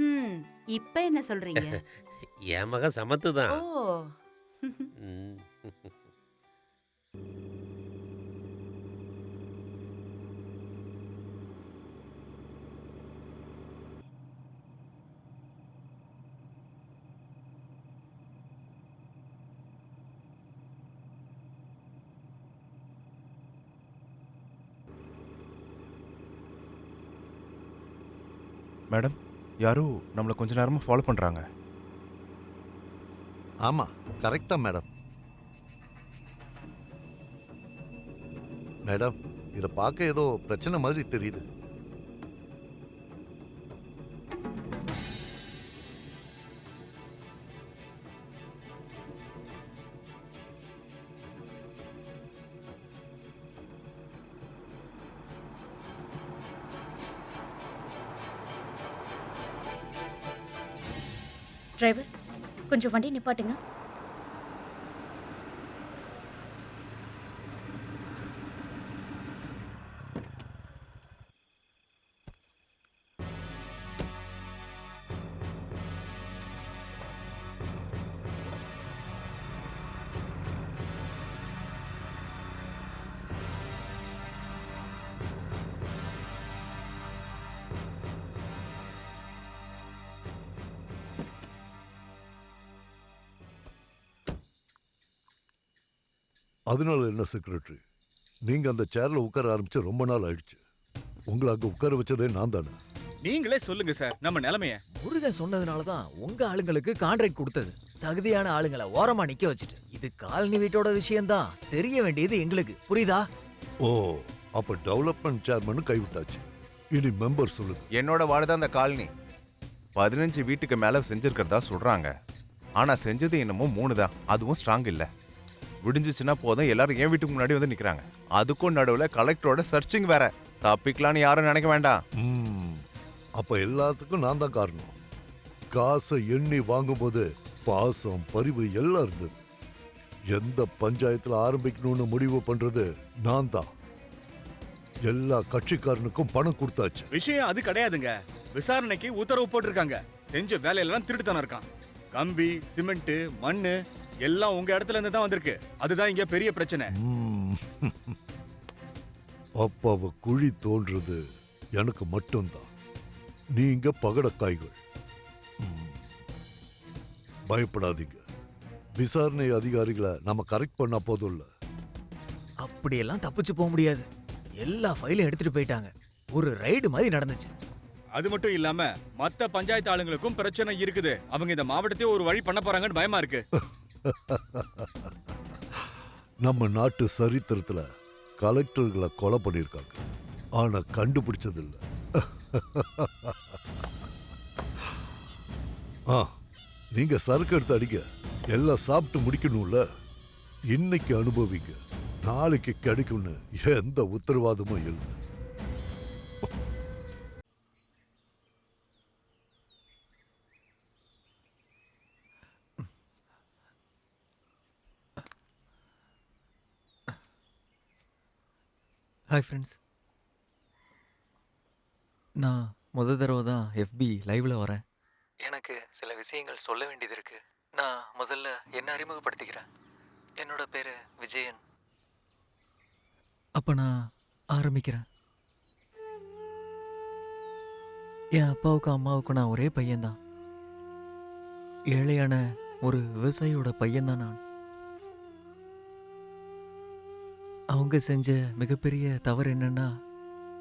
ம். இப்ப என்ன சொல்றீங்க? என் மகன் சமத்து தான். ஓ. ம். மேடம், யாரோ நம்மளை கொஞ்ச நேரமா ஃபாலோ பண்றாங்க. ஆமா, கரெக்டா மேடம். மேடம், இத பார்க்க ஏதோ பிரச்சனை மாதிரி தெரியுது. டிரைவர், கொஞ்சம் வண்டி நிப்பாட்டுங்க. அதனால என்ன செக்ரட்டரி, நீங்க அந்த சேர்ல உட்கார ஆரம்பிச்சு ரொம்ப நாள் ஆயிடுச்சு. உங்களை அங்க உட்கார வச்சதே நான் தானே. நீங்களே சொல்லுங்க சார் நம்ம நிலைமைய. முருகன் சொன்னதுனால தான் உங்க ஆளுங்களுக்கு கான்ட்ராக்ட் கொடுத்தது. தகுதியான ஆளுங்களை ஓரமா நிக்க வச்சுட்டு. இது காலனி வீட்டோட விஷயம்தான். தெரிய வேண்டியது எங்களுக்கு, புரியுதா? ஓ, அப்ப டெவலப்மெண்ட் சேர்மன் கைவிட்டாச்சு. இனி மெம்பர் சொல்லுங்க. என்னோட வார்டு தான் அந்த காலனி. 15 வீட்டுக்கு மேல செஞ்சிருக்கிறதா சொல்றாங்க. ஆனா செஞ்சது என்னமோ 3 தான். அதுவும் ஸ்ட்ராங் இல்ல. விடிஞ்சிச்சுன்னா போதும் எல்லாரும் என் வீட்டுக்கு முன்னாடி வந்து நிக்கிறாங்க. அதுக்கும் நடுவுல கலெக்டரோட சர்ச்சிங் வேற. தப்பிக்கலான்னு யாரும் நினைக்க வேண்டாம். அப்ப எல்லாத்துக்கும் நான் தான் காரணம். காசை எண்ணி வாங்கும்போது பாசம் பரிவு எல்லாம் இருந்தது. எந்த பஞ்சாயத்துல ஆரம்பிக்கணும்னு முடிவு பண்றது நான் தான். எல்லா கட்சிக்காரனுக்கும் பணம் கொடுத்தாச்சு. விஷயம் அது கிடையாதுங்க. விசாரணைக்கு உத்தரவு போட்டிருக்காங்க. செஞ்ச வேலையெல்லாம் திருட்டுத்தனம் இருக்கான். கம்பி, சிமெண்ட், மண்ணு எல்லாம் உங்க இடத்துல இருந்து தான் வந்திருக்கு. அதுதான் இங்க பெரிய பிரச்சனை. அப்பாவ குழி தோன்றது எனக்கு மட்டும்தான். நீங்க பகடக்காய்கள். பயப்படாதீங்க. விசாரணை அதிகாரிகளை நம்ம கரெக்ட் பண்ணா போதும் இல்ல. அப்படியெல்லாம் தப்பிச்சு போக முடியாது. எல்லா ஃபைலும் எடுத்துட்டு போயிட்டாங்க. ஒரு ரைடு மாதிரி நடந்துச்சு. அது மட்டும் இல்லாம மத்த பஞ்சாயத்து ஆளுங்களுக்கும் பிரச்சனை இருக்குது. அவங்க இந்த மாவட்டத்தையே ஒரு வழி பண்ண போறாங்கன்னு பயமா இருக்கு. நம்ம நாட்டு சரித்திரத்துல கலெக்டர்களை கொலை பண்ணிருக்காங்க. ஆனா கண்டுபிடிச்சது இல்ல. நீங்க சரக்கு எடுத்து அடிக்க எல்லாம் சாப்பிட்டு முடிக்கணும்ல. இன்னைக்கு அனுபவிங்க, நாளைக்கு கிடைக்கும்னு எந்த உத்தரவாதமும் இல்லை. Hi friends. நான் தடவை தான் FB லைவ்ல வரேன். எனக்கு சில விஷயங்கள் சொல்ல வேண்டியது இருக்கு. நான் முதல்ல என்ன அறிமுகப்படுத்திக்கிறேன். என்னோட பேரு விஜயன். அப்ப நான் ஆரம்பிக்கிறேன். என் அப்பாவுக்கும் அம்மாவுக்கும் நான் ஒரே பையன்தான். ஏழையான ஒரு விவசாயியோட பையன்தான் நான். அவங்க செஞ்ச மிகப்பெரிய தவறு என்னன்னா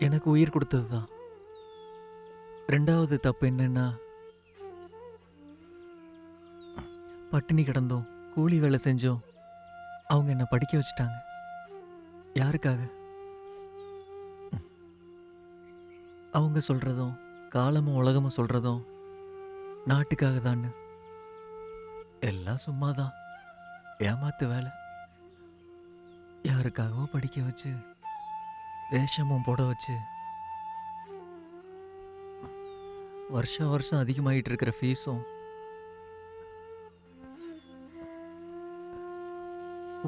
எனக்கு உயிர் கொடுத்தது தான். ரெண்டாவது தப்பு என்னன்னா பட்டினி கிடந்தோம், கூலி வேலை செஞ்சோம், அவங்க என்னை படிக்க வச்சுட்டாங்க. யாருக்காக? அவங்க சொல்றதும் காலமும் உலகமும் சொல்றதும் நாட்டுக்காக தான். எல்லாம் சும்மாதான், ஏமாத்து வேலை. யாருக்காகவோ படிக்க வச்சு வேஷமும் போட வச்சு வருஷம் வருஷம் அதிகமாயிட்டு இருக்கிற ஃபீஸும்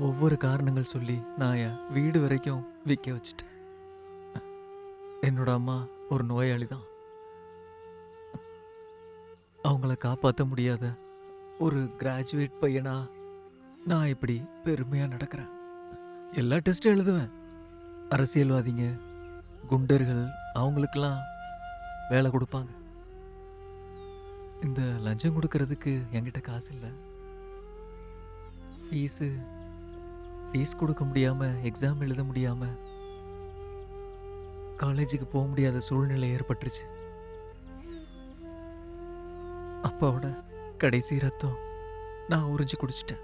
ஒவ்வொரு காரணங்கள் சொல்லி நான் என் வீடு வரைக்கும் விற்க வச்சுட்டேன். என்னோட அம்மா ஒரு நோயாளி தான். அவங்கள காப்பாற்ற முடியாத ஒரு கிராஜுவேட் பையனா நான் இப்படி பெருமையா நடக்கிறேன். எல்லா டெஸ்ட்டும் எழுதுவேன். அரசியல்வாதிங்க, குண்டர்கள், அவங்களுக்கெல்லாம் வேலை கொடுப்பாங்க. இந்த லஞ்சம் கொடுக்கறதுக்கு என்கிட்ட காசு இல்லை. ஃபீஸ் கொடுக்க முடியாம, எக்ஸாம் எழுத முடியாம, காலேஜுக்கு போக முடியாத சூழ்நிலை ஏற்பட்டுருச்சு. அப்பாவோட கடைசி ரத்தம் நான் உறிஞ்சு குடிச்சிட்டேன்.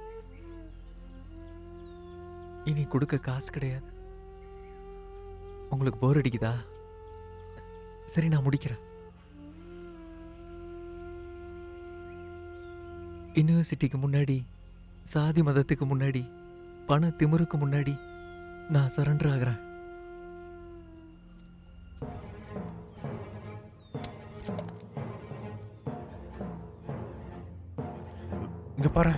இனி கொடுக்க காசு கிடையாது. உங்களுக்கு போர் அடிக்குதா? சரி, நான் முடிக்கிறேன். யூனிவர்சிட்டிக்கு முன்னாடி, சாதி மதத்துக்கு முன்னாடி, பண திமிருக்கு முன்னாடி நான் சரண்டர் ஆகிறேன். இங்க பாரு.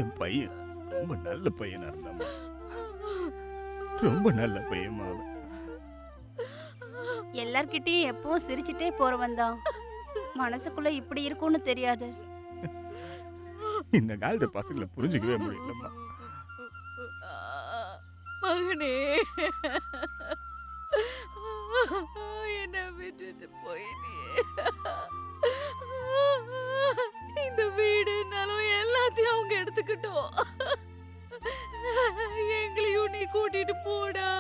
என் பையன் ரொம்ப நல்ல பையனா இருந்தாமா, ரொம்ப நல்ல பையன் அவன். எல்லார்கிட்டயும் எப்பவும் சிரிச்சுட்டே போறவன் தான். மனசுக்குள்ள இப்படி இருக்கும்னு தெரியாது. இந்த காலத்து பசங்களை புரிஞ்சுக்கவே முடியலம்மா. மகனே, என்ன விட்டுட்டு போயிட்டியே. இந்த வீடு நிலம் எல்லாத்தையும் அவங்க எடுத்துக்கிட்டோம். எங்களையும் நீ கூட்டிட்டு போடா.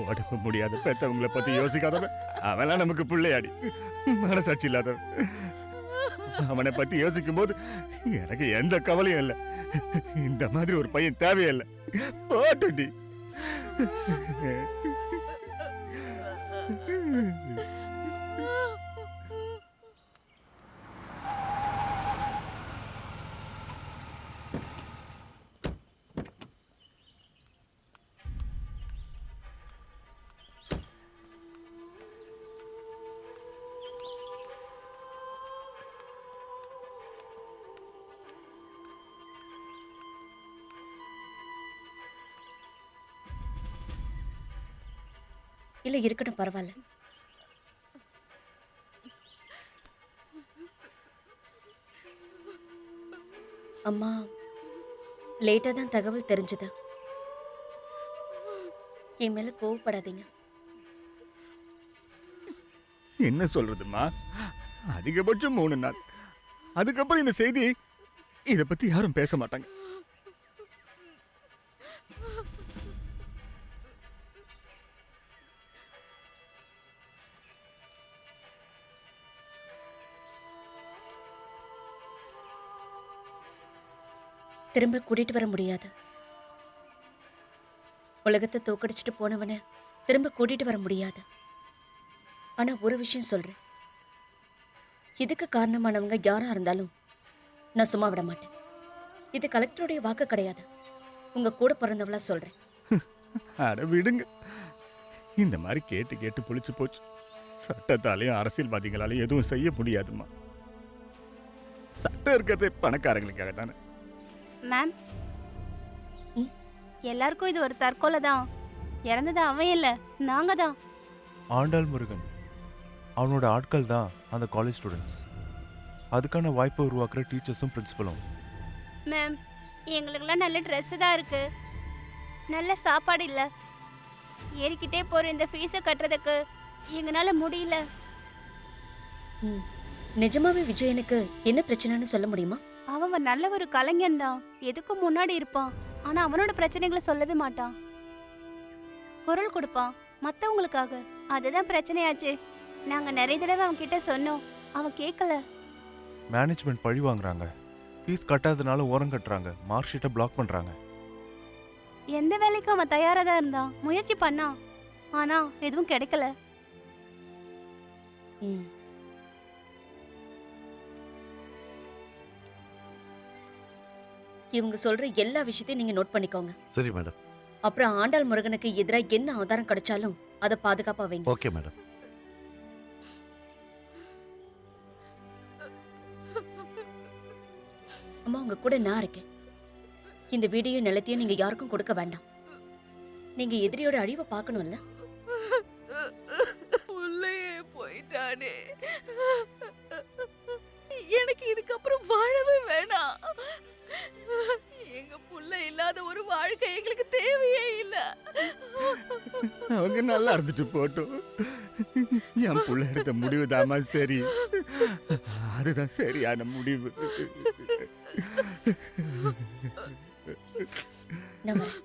உடம்பு முடியாத பெத்தவங்களை பத்தி யோசிக்காதவன் அவெல்லாம் நமக்கு பிள்ளையாடி, மனசாட்சி இல்லாதவன். அவனை பத்தி யோசிக்கும் போது எனக்கு எந்த கவலையும் இல்லை. இந்த மாதிரி ஒரு பையன் தேவையில்லை. போட்டுடி. இல்ல இருக்கட்டும், பரவாயில்ல. அம்மா லேட்டா தான் தகவல் தெரிஞ்சது. என் மேல கோவப்படாதீங்க. என்ன சொல்றதுமா, அதிகபட்சம் 3 நாள், அதுக்கப்புறம் இந்த செய்தி இதை பத்தி யாரும் பேச மாட்டாங்க. திரும்ப கூட்டிட்டு வர முடியாது. உலகத்தை தோக்கடிச்சிட்டு போனவனை திரும்ப கூட்டிட்டு வர முடியாது. ஆனா ஒரு விஷயம் சொல்றேன், இதுக்கு காரணமானவங்க யாரா இருந்தாலும் நான் சும்மா விட மாட்டேன். இது கலெக்டருடைய வாக்கு கிடையாது, உங்க கூட பிறந்தவளா சொல்றேன். அட விடுங்க, இந்த மாதிரி கேட்டு கேட்டு புளிச்சு போச்சு. சட்டத்தாலையும் அரசியல்வாதிகளாலையும் எதுவும் செய்ய முடியாதுமா. சட்டம் இருக்கிறது பணக்காரங்களுக்காக தானே. மேம், எல்லாருக்கும் இது ஒரு தற்கொலை தான். இறந்தது அவன் இல்ல, நாங்க தான். ஆண்டாள் முருகன் அவனோட ஆட்கள் தான் அந்த காலேஜ் ஸ்டூடெண்ட்ஸ். அதுக்கான வாய்ப்பை உருவாக்குற டீச்சர்ஸும் பிரின்சிபலும். மேம், எங்களுக்கெல்லாம் நல்ல ட்ரெஸ் தான் இருக்கு, நல்ல சாப்பாடு இல்ல. ஏறிக்கிட்டே போற இந்த ஃபீஸை கட்டுறதுக்கு எங்களால முடியல. நிஜமாவே விஜயனுக்கு என்ன பிரச்சனைன்னு சொல்ல முடியுமா? அவன் நல்ல ஒரு கலைஞன் தான், எதுக்கும் முன்னாடி இருப்பான். ஆனா அவனோட பிரச்சனைகளை சொல்லவே மாட்டான். குரல் கொடுப்பான் மத்தவங்களுக்காக. அதுதான் பிரச்சனையாச்சு. நாங்க நிறைய தடவை அவன் கிட்ட சொன்னோம், அவன் கேட்கல. மேனேஜ்மெண்ட் பழி வாங்குறாங்க, ஃபீஸ் கட்டாதனால ஓரம் கட்டுறாங்க, மார்க் ஷீட்டை பிளாக் பண்றாங்க. எந்த வேலைக்கும் அவன் தயாரா தான் இருந்தான், முயற்சி பண்ணான். ஆனா எதுவும் கிடைக்கல. இவங்க சொல்ற எல்லா விஷயத்தையும் நீங்க நோட் பண்ணிக்கோங்க. சரி மேடம். அப்புறம் ஆண்டாள் முருகனுக்கு எதிராக என்ன ஆதாரம் கிடைச்சாலும் அதை பாதுகாப்பா வைங்க. Okay madam. அம்மா, உங்க கூட நான் இருக்கேன். இந்த வீடியோ நிலத்தையும் நீங்க யாருக்கும் கொடுக்க வேண்டாம். நீங்க எதிரியோட அழிவை பார்க்கணும்ல. உள்ளே போயிட்டானே, எனக்கு இதுக்கப்புறம் வாழவே வேணாம். எங்க புள்ள இல்லாத ஒரு வாழ்க்கை எங்களுக்கு தேவையே இல்ல. அவங்க நல்லா இருந்துட்டு போட்டோம். என் புள்ள எடுத்த முடிவு தாமா சரி. அதுதான் சரியான முடிவு. நான் வரேன்.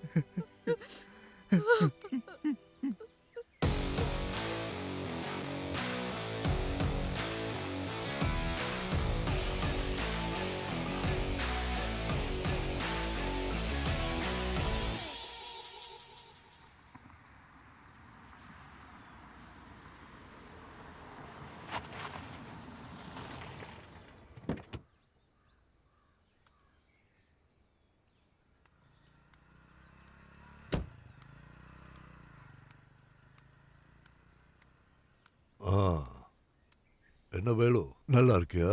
என்ன வேலு, நல்லா இருக்கியா?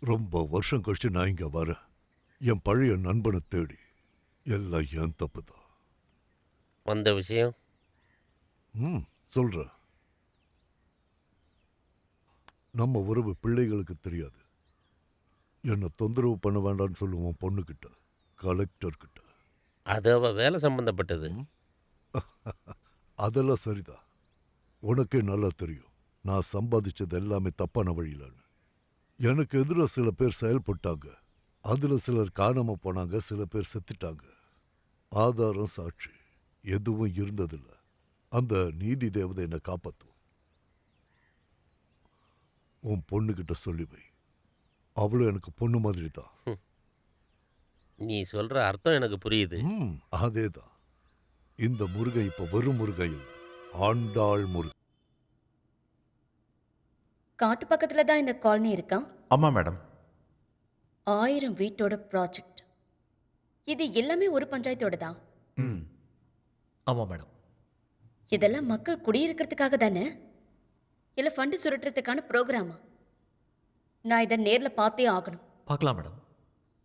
ரொம்ப வருஷம் கழிச்சு நான் இங்க வரேன், என் பழைய நண்பனை தேடி. எல்லாம் என் தப்பு தான். வந்த விஷயம் சொல்றேன். நம்ம உறவு பிள்ளைகளுக்கு தெரியாது. என்னை தொந்தரவு பண்ண வேண்டாம்னு சொல்லுவோம் பொண்ணுகிட்ட, கலெக்டர்கிட்ட. அது அவ வேலை சம்பந்தப்பட்டது. அதெல்லாம் சரிதான். உனக்கே நல்லா தெரியும் நான் சம்பாதிச்சது எல்லாமே தப்பான வழியிலன்னு. எனக்கு எதிராக சில பேர் செயல்பட்டாங்க. அதுல சிலர் காணாம போனாங்க, சில பேர் செத்துட்டாங்க. ஆதாரம் சாட்சி எதுவும் இருந்ததில்ல. அந்த நீதி தேவதை என்னை காப்பாத்தும். உன் பொண்ணுகிட்ட சொல்லி வை, அவளும் எனக்கு பொண்ணு மாதிரி தான். நீ சொல்ற அர்த்தம் எனக்கு புரியுது. அதேதான். இந்த முருகை இப்ப வெறும் முருகை இல்லை, ஆண்டாள் முருகன். காட்டு பக்கத்துல தான் இந்த காலனி இருக்கா? ஆமா மேடம். 1000 வீட்டோட ப்ராஜெக்ட். இது எல்லாமே ஒரு பஞ்சாயத்தோட தான். ஆமாம் மேடம். இதெல்லாம் மக்கள் குடியிருக்கிறதுக்காக தானே, இல்லை ஃபண்டு சுருட்டுறதுக்கான ப்ரோக்ராமா? நான் இதை நேரில் பார்த்தே ஆகணும். பார்க்கலாம் மேடம்.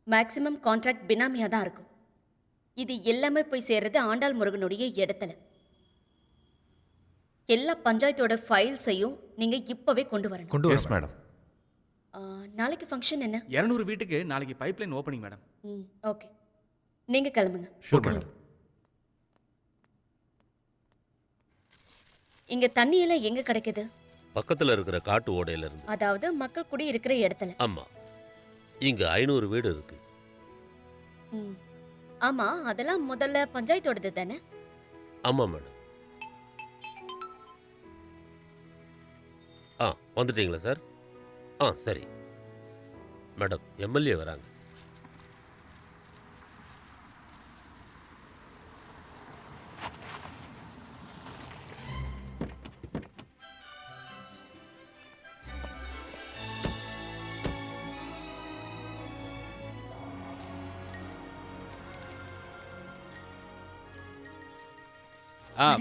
மேக்ஸிமம் கான்ட்ராக்ட் பினாமியாக தான் இருக்கும். இது எல்லாமே போய் சேர்றது ஆண்டாள் முருகனுடைய இடத்துல. எல்லா பஞ்சாயத்தோட ஃபைல்ஸையும் நீங்க இப்பவே கொண்டு வரணும். கொண்டு எஸ் மேடம். நாளைக்கு ஃபங்க்ஷன் என்ன? 200 வீட்டுக்கு நாளைக்கு பைப்லைன் ஓப்பனிங் மேடம். ஓகே, நீங்க கிளம்புங்க. Sure madam. இங்க தண்ணி எல்லாம் எங்க கிடைக்குது? பக்கத்துல இருக்கிற காட்டு ஓடையில இருந்து. அதாவது மக்கள் குடி இருக்கிற இடத்துல. ஆமா, இங்க 500 வீடு இருக்கு. ம். ஆமா, அதெல்லாம் முதல்ல பஞ்சாயத்தோடது தானே? ஆமா மேடம். வந்துட்டீங்களா சார்? சரி மேடம், எம்எல்ஏ வராங்க.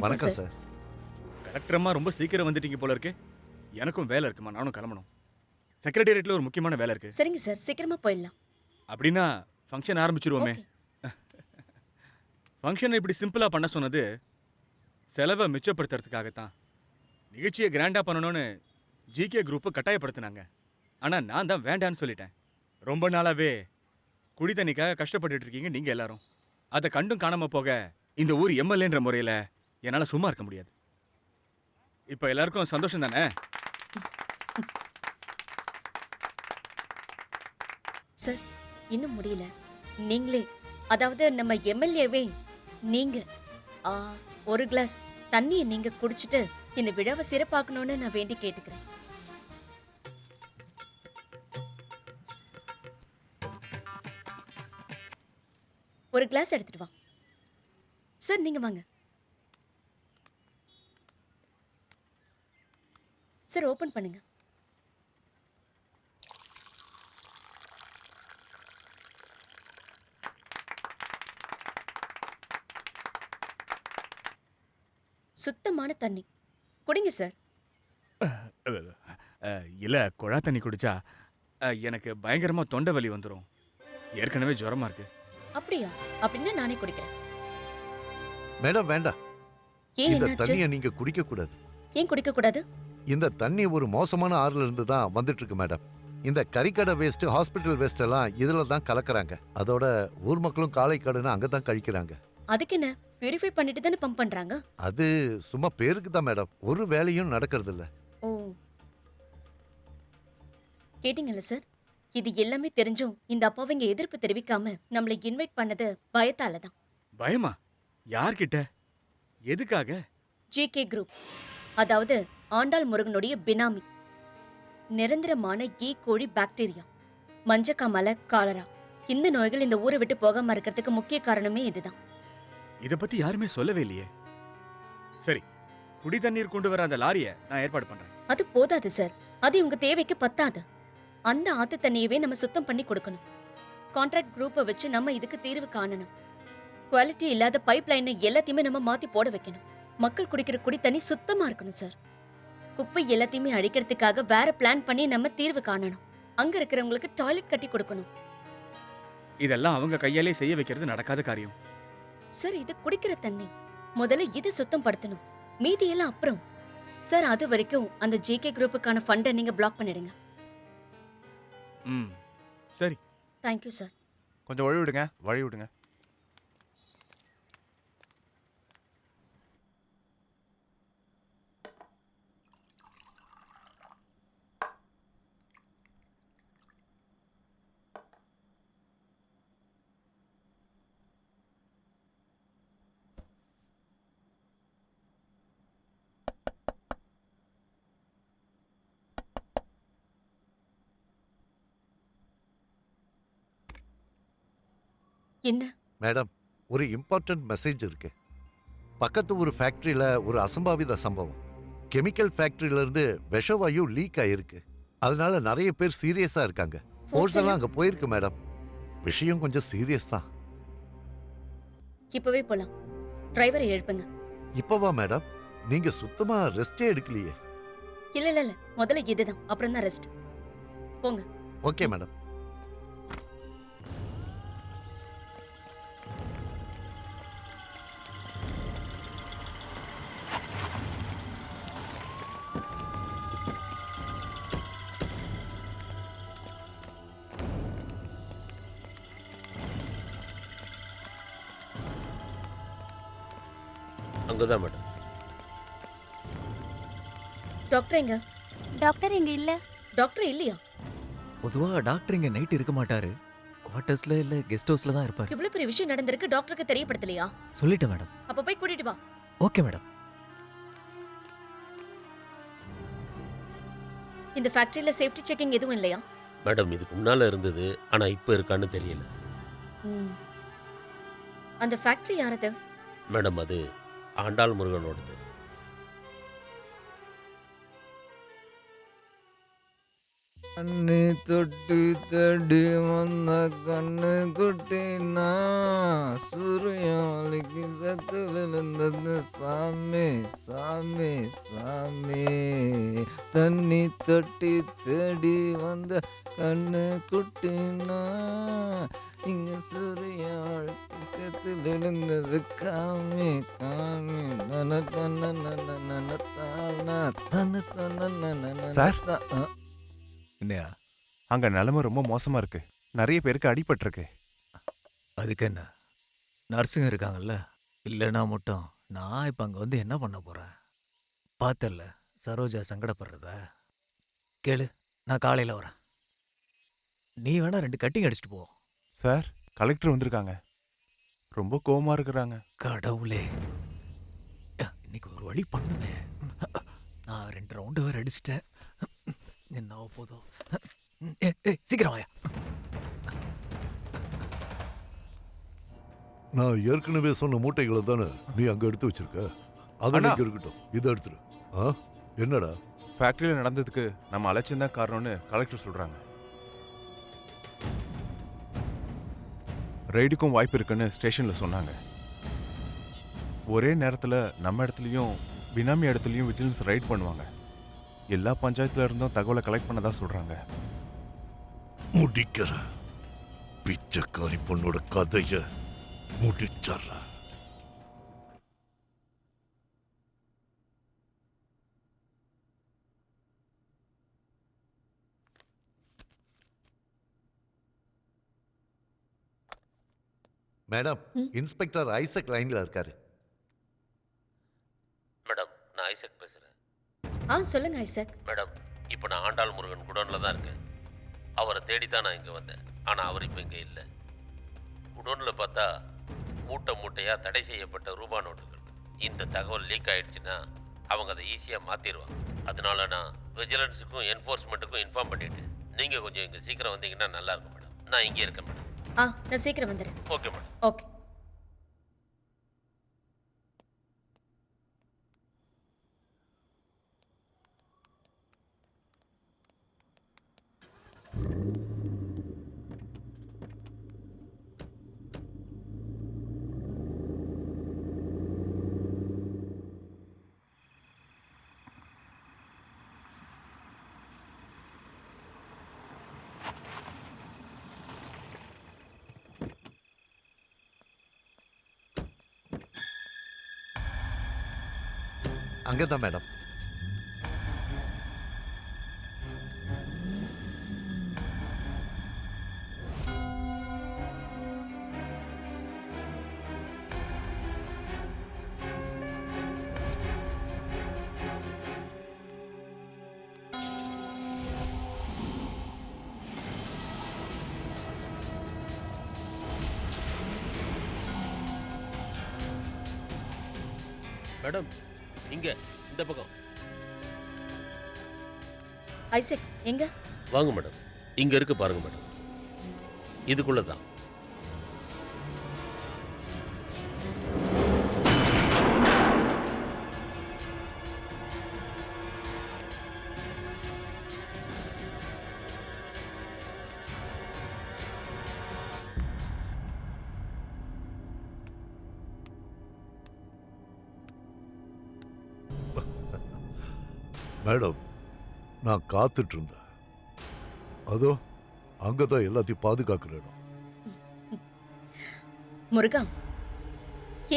வணக்கம் சார். கலெக்டர் அம்மா ரொம்ப சீக்கிரம் வந்துட்டீங்க போல இருக்கு. எனக்கும் வேலை இருக்குமா, நானும் கிளம்பணும். செக்ரட்டேரியட்ல ஒரு முக்கியமான வேலை இருக்கு. சரிங்க சார், சீக்கிரமா போயிடலாம். அப்படின்னா ஃபங்க்ஷன் ஆரம்பிச்சிருவோமே. ஃபங்க்ஷனை இப்படி சிம்பிளா பண்ண சொன்னது செலவை மிச்சப்படுத்துறதுக்காகத்தான். நிகழ்ச்சியை கிராண்டா பண்ணணும்னு ஜிகே குரூப்பை கட்டாயப்படுத்தினாங்க. ஆனா நான் தான் வேண்டான்னு சொல்லிட்டேன். ரொம்ப நாளாவே குடி தண்ணிக்காக கஷ்டப்பட்டுட்டு இருக்கீங்க நீங்க எல்லாரும். அதை கண்டும் காணாம போக இந்த ஊர் எம்எல்ஏன்ற முறையில என்னால சும்மா இருக்க முடியாது. இப்ப எல்லாருக்கும் சந்தோஷம் தானே? சார், இன்னும் முடியல. நீங்களே, அதாவது நம்ம எம்எல்ஏவே நீங்க ஒரு கிளாஸ் தண்ணியை நீங்க குடிச்சிட்டு இந்த விழாவை சிறப்பாக்கணும்னு நான் வேண்டி கேட்டுக்கிறேன். ஒரு கிளாஸ் எடுத்துட்டு வா. சார், நீங்க வாங்க. சார், ஓபன் பண்ணுங்க. சுத்தமான தண்ணி குடிங்க சார். இல்ல, குழா தண்ணி குடிச்சா எனக்கு பயங்கரமா தொண்டை வலி வந்துடும். ஏற்கனவே ஜுரமா இருக்கு. அப்படியா? அப்படின்னா நானே குடிக்கிறேன். மேடம் வேண்டாம், ஏன் இந்த என்னாச்சு? தண்ணியை நீங்க குடிக்க கூடாது. ஏன் குடிக்க கூடாது? இந்த தண்ணி ஒரு மோசமான ஆறுல இருந்து தான் வந்துட்டு இருக்கு மேடம். இந்த கறிக்கடை வேஸ்ட், ஹாஸ்பிட்டல் வேஸ்ட் எல்லாம் இதுல தான் கலக்குறாங்க. அதோட ஊர் மக்களும் காலை கடைன்னு அங்க தான் கழிக்கிறாங்க. அதுக்கு என்ன, பியூரிஃபை பண்ணிட்டு தானே பம்ப் பண்றாங்க. அது சும்மா பேருக்கு தான் மேடம், ஒரு வேலையும் நடக்கிறது இல்ல. ஓ, கேட்டீங்கல்ல சார், இது எல்லாமே தெரிஞ்சும் இந்த அப்பாவிங்க எதிர்ப்பு தெரிவிக்காம நம்மளை இன்வைட் பண்ணது பயத்தால தான். பயமா? யார்கிட்ட? எதுக்காக? ஜிகே குரூப், அதாவது ஆண்டாள் முருகனுடைய பினாமி. நிரந்தரமான ஈ கோழி பாக்டீரியா, மஞ்சக்காமலை, காலரா, இந்த நோய்கள் இந்த ஊரை விட்டு போகாம இருக்கிறதுக்கு முக்கிய காரணமே இதுதான். இத பத்தி யாருமே சொல்லவே இல்லையே. சரி, குடி தண்ணீர் கொண்டு வர அந்த லாரியை நான் ஏற்பாடு பண்றேன். அது போதாது சார், அது உங்க தேவைக்கு பத்தாது. அந்த ஆத்து தண்ணியவே நம்ம சுத்தம் பண்ணி கொடுக்கணும். கான்ட்ராக்ட் குரூப்பை வச்சு நம்ம இதுக்கு தீர்வு காணணும். குவாலிட்டி இல்லாத பைப் லைனை எல்லாத்தையுமே நம்ம மாத்தி போட வைக்கணும். மக்கள் குடிக்கிற குடி தண்ணி சுத்தமா இருக்கணும் சார். குப்பை எல்லாத்தையுமே அழிக்கிறதுக்காக வேற பிளான் பண்ணி நம்ம தீர்வு காணணும். அங்க இருக்கிறவங்களுக்கு டாய்லெட் கட்டி கொடுக்கணும். இதெல்லாம் அவங்க கையாலே செய்ய வைக்கிறது நடக்காத காரியம். சார், இது குடிக்கிற தண்ணி, முதல்ல இது சுத்தம் படுத்தணும், மீதி எல்லாம் அப்புறம். சார், அது வரைக்கும் அந்த ஜிகே குரூப்புக்கான ஃபண்டை நீங்க பிளாக் பண்ணிடுங்க. சரி. Thank you sir. கொஞ்சம் வழி விடுங்க, வழி விடுங்க. என்ன? மேடம், ஒரு இம்பார்ட்டன்ட் மெசேஜ் இருக்கு. பக்கத்து ஒரு ஃபேக்டரியில ஒரு அசம்பாவித சம்பவம். கெமிக்கல் ஃபேக்டரியில இருந்து விஷவாயு லீக் ஆயிருக்கு. அதனால நிறைய பேர் சீரியஸா இருக்காங்க. ஃபோர்ஸ் எல்லாம் அங்க போயிருக்கு மேடம். விஷயம் கொஞ்சம் சீரியஸ் தான். இப்பவே போலாம். டிரைவரை எழுப்புங்க. இப்பவா மேடம்? நீங்க சுத்தமா ரெஸ்டே எடுக்கலையே. இல்ல இல்ல இல்ல, முதல்ல இதுதான், அப்புறம் தான் ரெஸ்ட். போங்க. Okay madam. அங்கதான் மேடம். டாக்டர் எங்க? டாக்டர் இங்க இல்ல. டாக்டர் இல்லையா? பொதுவா டாக்டர் இங்க நைட் இருக்க மாட்டாரு. குவார்ட்டர்ஸ்ல இல்ல கெஸ்ட் ஹவுஸ்ல தான் இருப்பாரு. இவ்வளவு பெரிய விஷயம் நடந்திருக்கு, டாக்டருக்கு தெரியப்படுத்தலையா? சொல்லிட்டேன் மேடம். அப்ப போய் கூட்டிட்டு வா. Okay madam. இந்த ஃபேக்டரியில சேஃப்டி செக்கிங் எதுவும் இல்லையா? மேடம் இதுக்கு முன்னால இருந்தது, ஆனா இப்ப இருக்கான்னு தெரியல. அந்த ஃபேக்டரி யாரது? மேடம் அது ஆண்டாள் முருகனோடது. கண்ணு தொட்டு தடி வந்த கண்ணு குட்டினா சூரியாளிக்கு சத்துல இருந்தது சாமி சாமி சாமி. தண்ணி தொட்டி தேடி வந்த கண்ணு குட்டினா இங்க சூரியாளுக்கு சத்துல இருந்தது காமி காமி நன தன நன நன தானா தன தன நன சார்? நன. என்னையா? அங்க நிலைமை ரொம்ப மோசமா இருக்கு. நிறைய பேருக்கு அடிபட்டிருக்கு. அதுக்கு என்ன, நர்ஸுங்க இருக்காங்கல்ல. இல்லைன்னா மட்டும் நான் இப்ப அங்க வந்து என்ன பண்ண போறேன்? பார்த்தல்ல சரோஜா சங்கடப்படுறத. கேளு, நான் காலையில வரேன். நீ வேணா 2 கட்டிங் அடிச்சுட்டு போ. சார், கலெக்டர் வந்திருக்காங்க. ரொம்ப கோவமா இருக்கிறாங்க. கடவுளே, இன்னைக்கு ஒரு வழி பண்ணுவேன். நான் 2 ரவுண்டு வேற அடிச்சிட்டேன். என்ன போதும். சீக்கிரம் வாயா. நான் ஏற்கனவே சொன்ன மூட்டைகளை தானே நீ அங்க எடுத்து வச்சிருக்க. அதெல்லாம் இங்க இருக்கட்டும், இதை எடுத்துரு. என்னடா? ஃபேக்டரியில நடந்ததுக்கு நம்ம அலட்சியம் தான் காரணம்னு கலெக்டர் சொல்றாங்க. ரைடுக்கும் வாய்ப்பு இருக்குன்னு ஸ்டேஷன்ல சொன்னாங்க. ஒரே நேரத்துல நம்ம இடத்துலயும் பினாமி இடத்துலயும் விஜிலன்ஸ் ரைட் பண்ணுவாங்க. எல்லா பஞ்சாயத்துல இருந்தும் தகவலை கலெக்ட் பண்ணதா சொல்றாங்க. முடிக்கிற பிச்சைக்காரி பொண்ணோட கதைய முடிச்சற. மேடம், இன்ஸ்பெக்டர் ஐசக் லைன்ல இருக்காரு. மேடம் நான் ஐசக் பேசுறேன். சொல்லுங்க ஐசக். மேடம் இப்போ நான் ஆண்டாள் முருகன் குடோன்ல தான் இருக்கேன். அவரை தேடி தான் நான் இங்கே வந்தேன். ஆனால் அவர் இப்போ இங்கே இல்லை. குடோனில் பார்த்தா மூட்டை மூட்டையாக தடை செய்யப்பட்ட ரூபா நோட்டுகள். இந்த தகவல் லீக் ஆயிடுச்சுன்னா அவங்க அதை ஈஸியாக மாற்றிடுவாங்க. அதனால நான் விஜிலன்ஸுக்கும் என்ஃபோர்ஸ்மெண்ட்டுக்கும் இன்ஃபார்ம் பண்ணிட்டேன். நீங்கள் கொஞ்சம் இங்கே சீக்கிரம் வந்தீங்கன்னா நல்லாயிருக்கும் மேடம். நான் இங்கே இருக்கேன் மேடம். நான் சீக்கிரம் வந்துடுறேன். Okay madam. ஓகே. அங்கதான் மேடம். மேடம் இங்கே இந்த பக்கம் ஐசக் எங்க? வாங்க மேடம். இங்கே இருக்கு பாருங்க மேடம். இதுக்குள்ளே தான். மேடம், நான் காத்துட்டு இருந்தேன். அதோ அங்கதான் எல்லாத்தையும் பாதுகாக்கிற இடம். முருகா,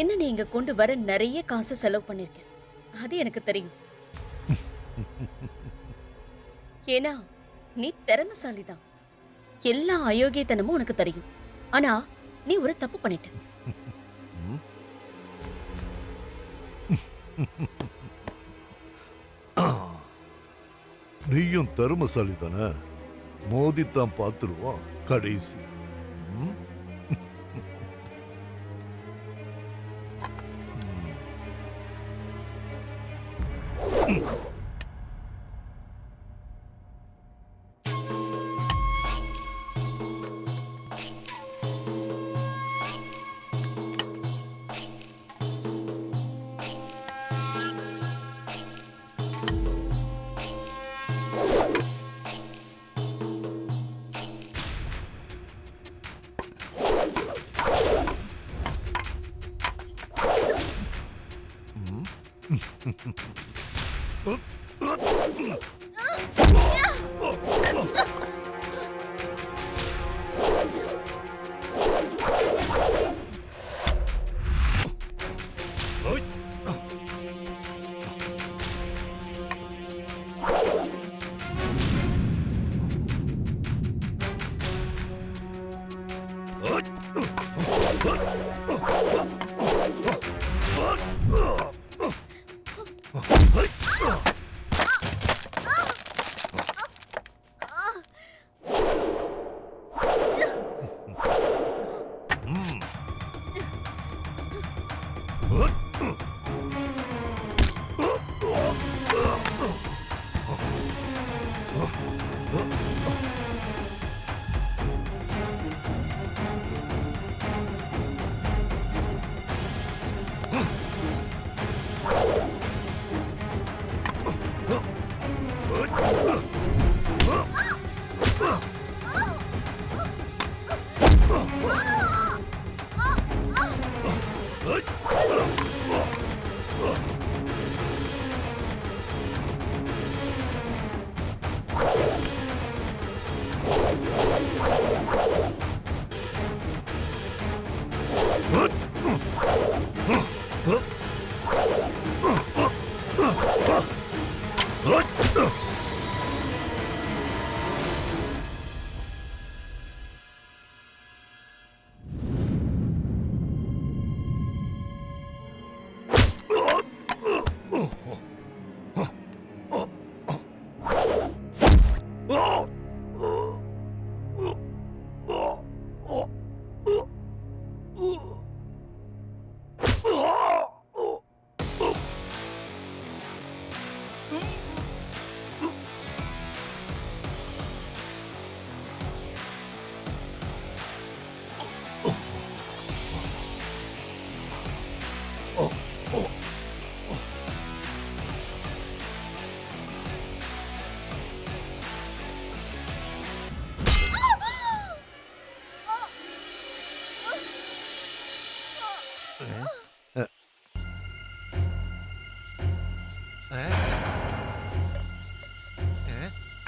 என்ன நீ இங்க கொண்டு வர நிறைய காசு செலவு பண்ணிருக்கேன். அது எனக்கு தெரியும். ஏன்னா நீ திறமைசாலிதான். எல்லா அயோக்கியத்தனமும் உனக்கு தெரியும். ஆனா நீ ஒரு தப்பு பண்ணிட்ட. நீயும் திறமசாலி தானே, மோதித்தான் பார்த்துருவோம் கடைசி. ம்?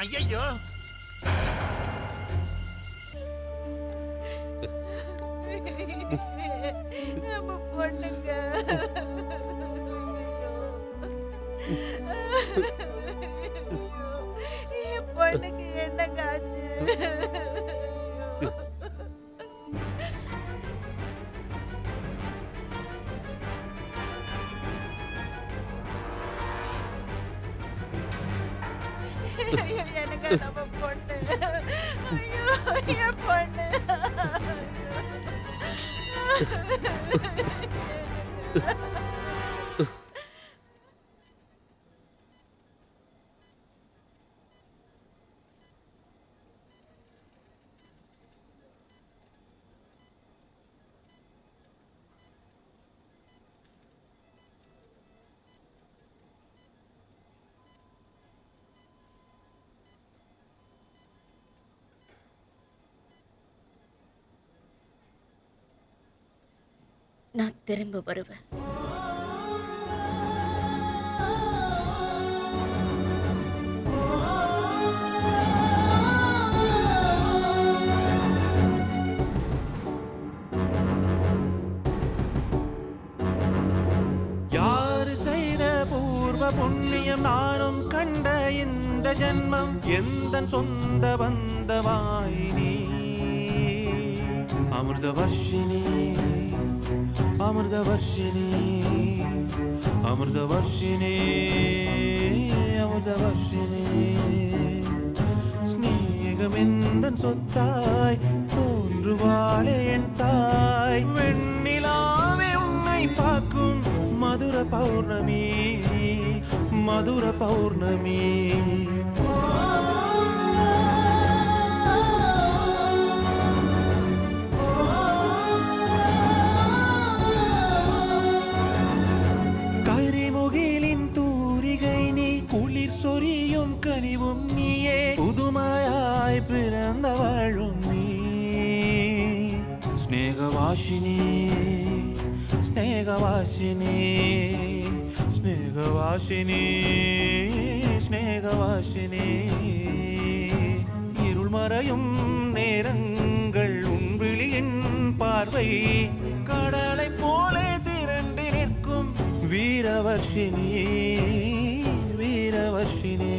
ஐயோ, நம்ம பொண்ணுங்க. என் பொண்ணுக்கு என்னங்க ஆச்சு? எனக்கு நம்ம பொண்ணு. ஐயோ, என் பொண்ணு. நான் திரும்ப வருவேன். யாரு செய்த பூர்வ புண்ணியம் நானும் கண்ட இந்த ஜென்மம் எந்த சொந்த பந்தமாய் நீ அமிர்தவர்ஷினி அமிர்தவர்ஷினி அமிர்தவர்ஷினி அமிர்தவர்ஷினி ஸ்நேகமெந்தன் சொத்தாய் தோன்றுவாளே என் தாய் வெண்ணிலாவே உன்னை பார்க்கும் மதுர பௌர்ணமி மதுர பௌர்ணமி கரிமுகிலின் தூரிகை நீ குளிர் சொரியும் கனிவும் நீயே புதுமையாய் பிறந்தவளும் நீ ஸ்நேகவாசினி ஸ்நேகவாசினி ஸ்நேகவாசினி ஸ்நேகவாசினி இருள் மறையும் நேரங்கள் உன் விழியின் பார்வை கடலை போலே திரண்டு நிற்கும் வீரவர்ஷினி வீரவர்ஷினி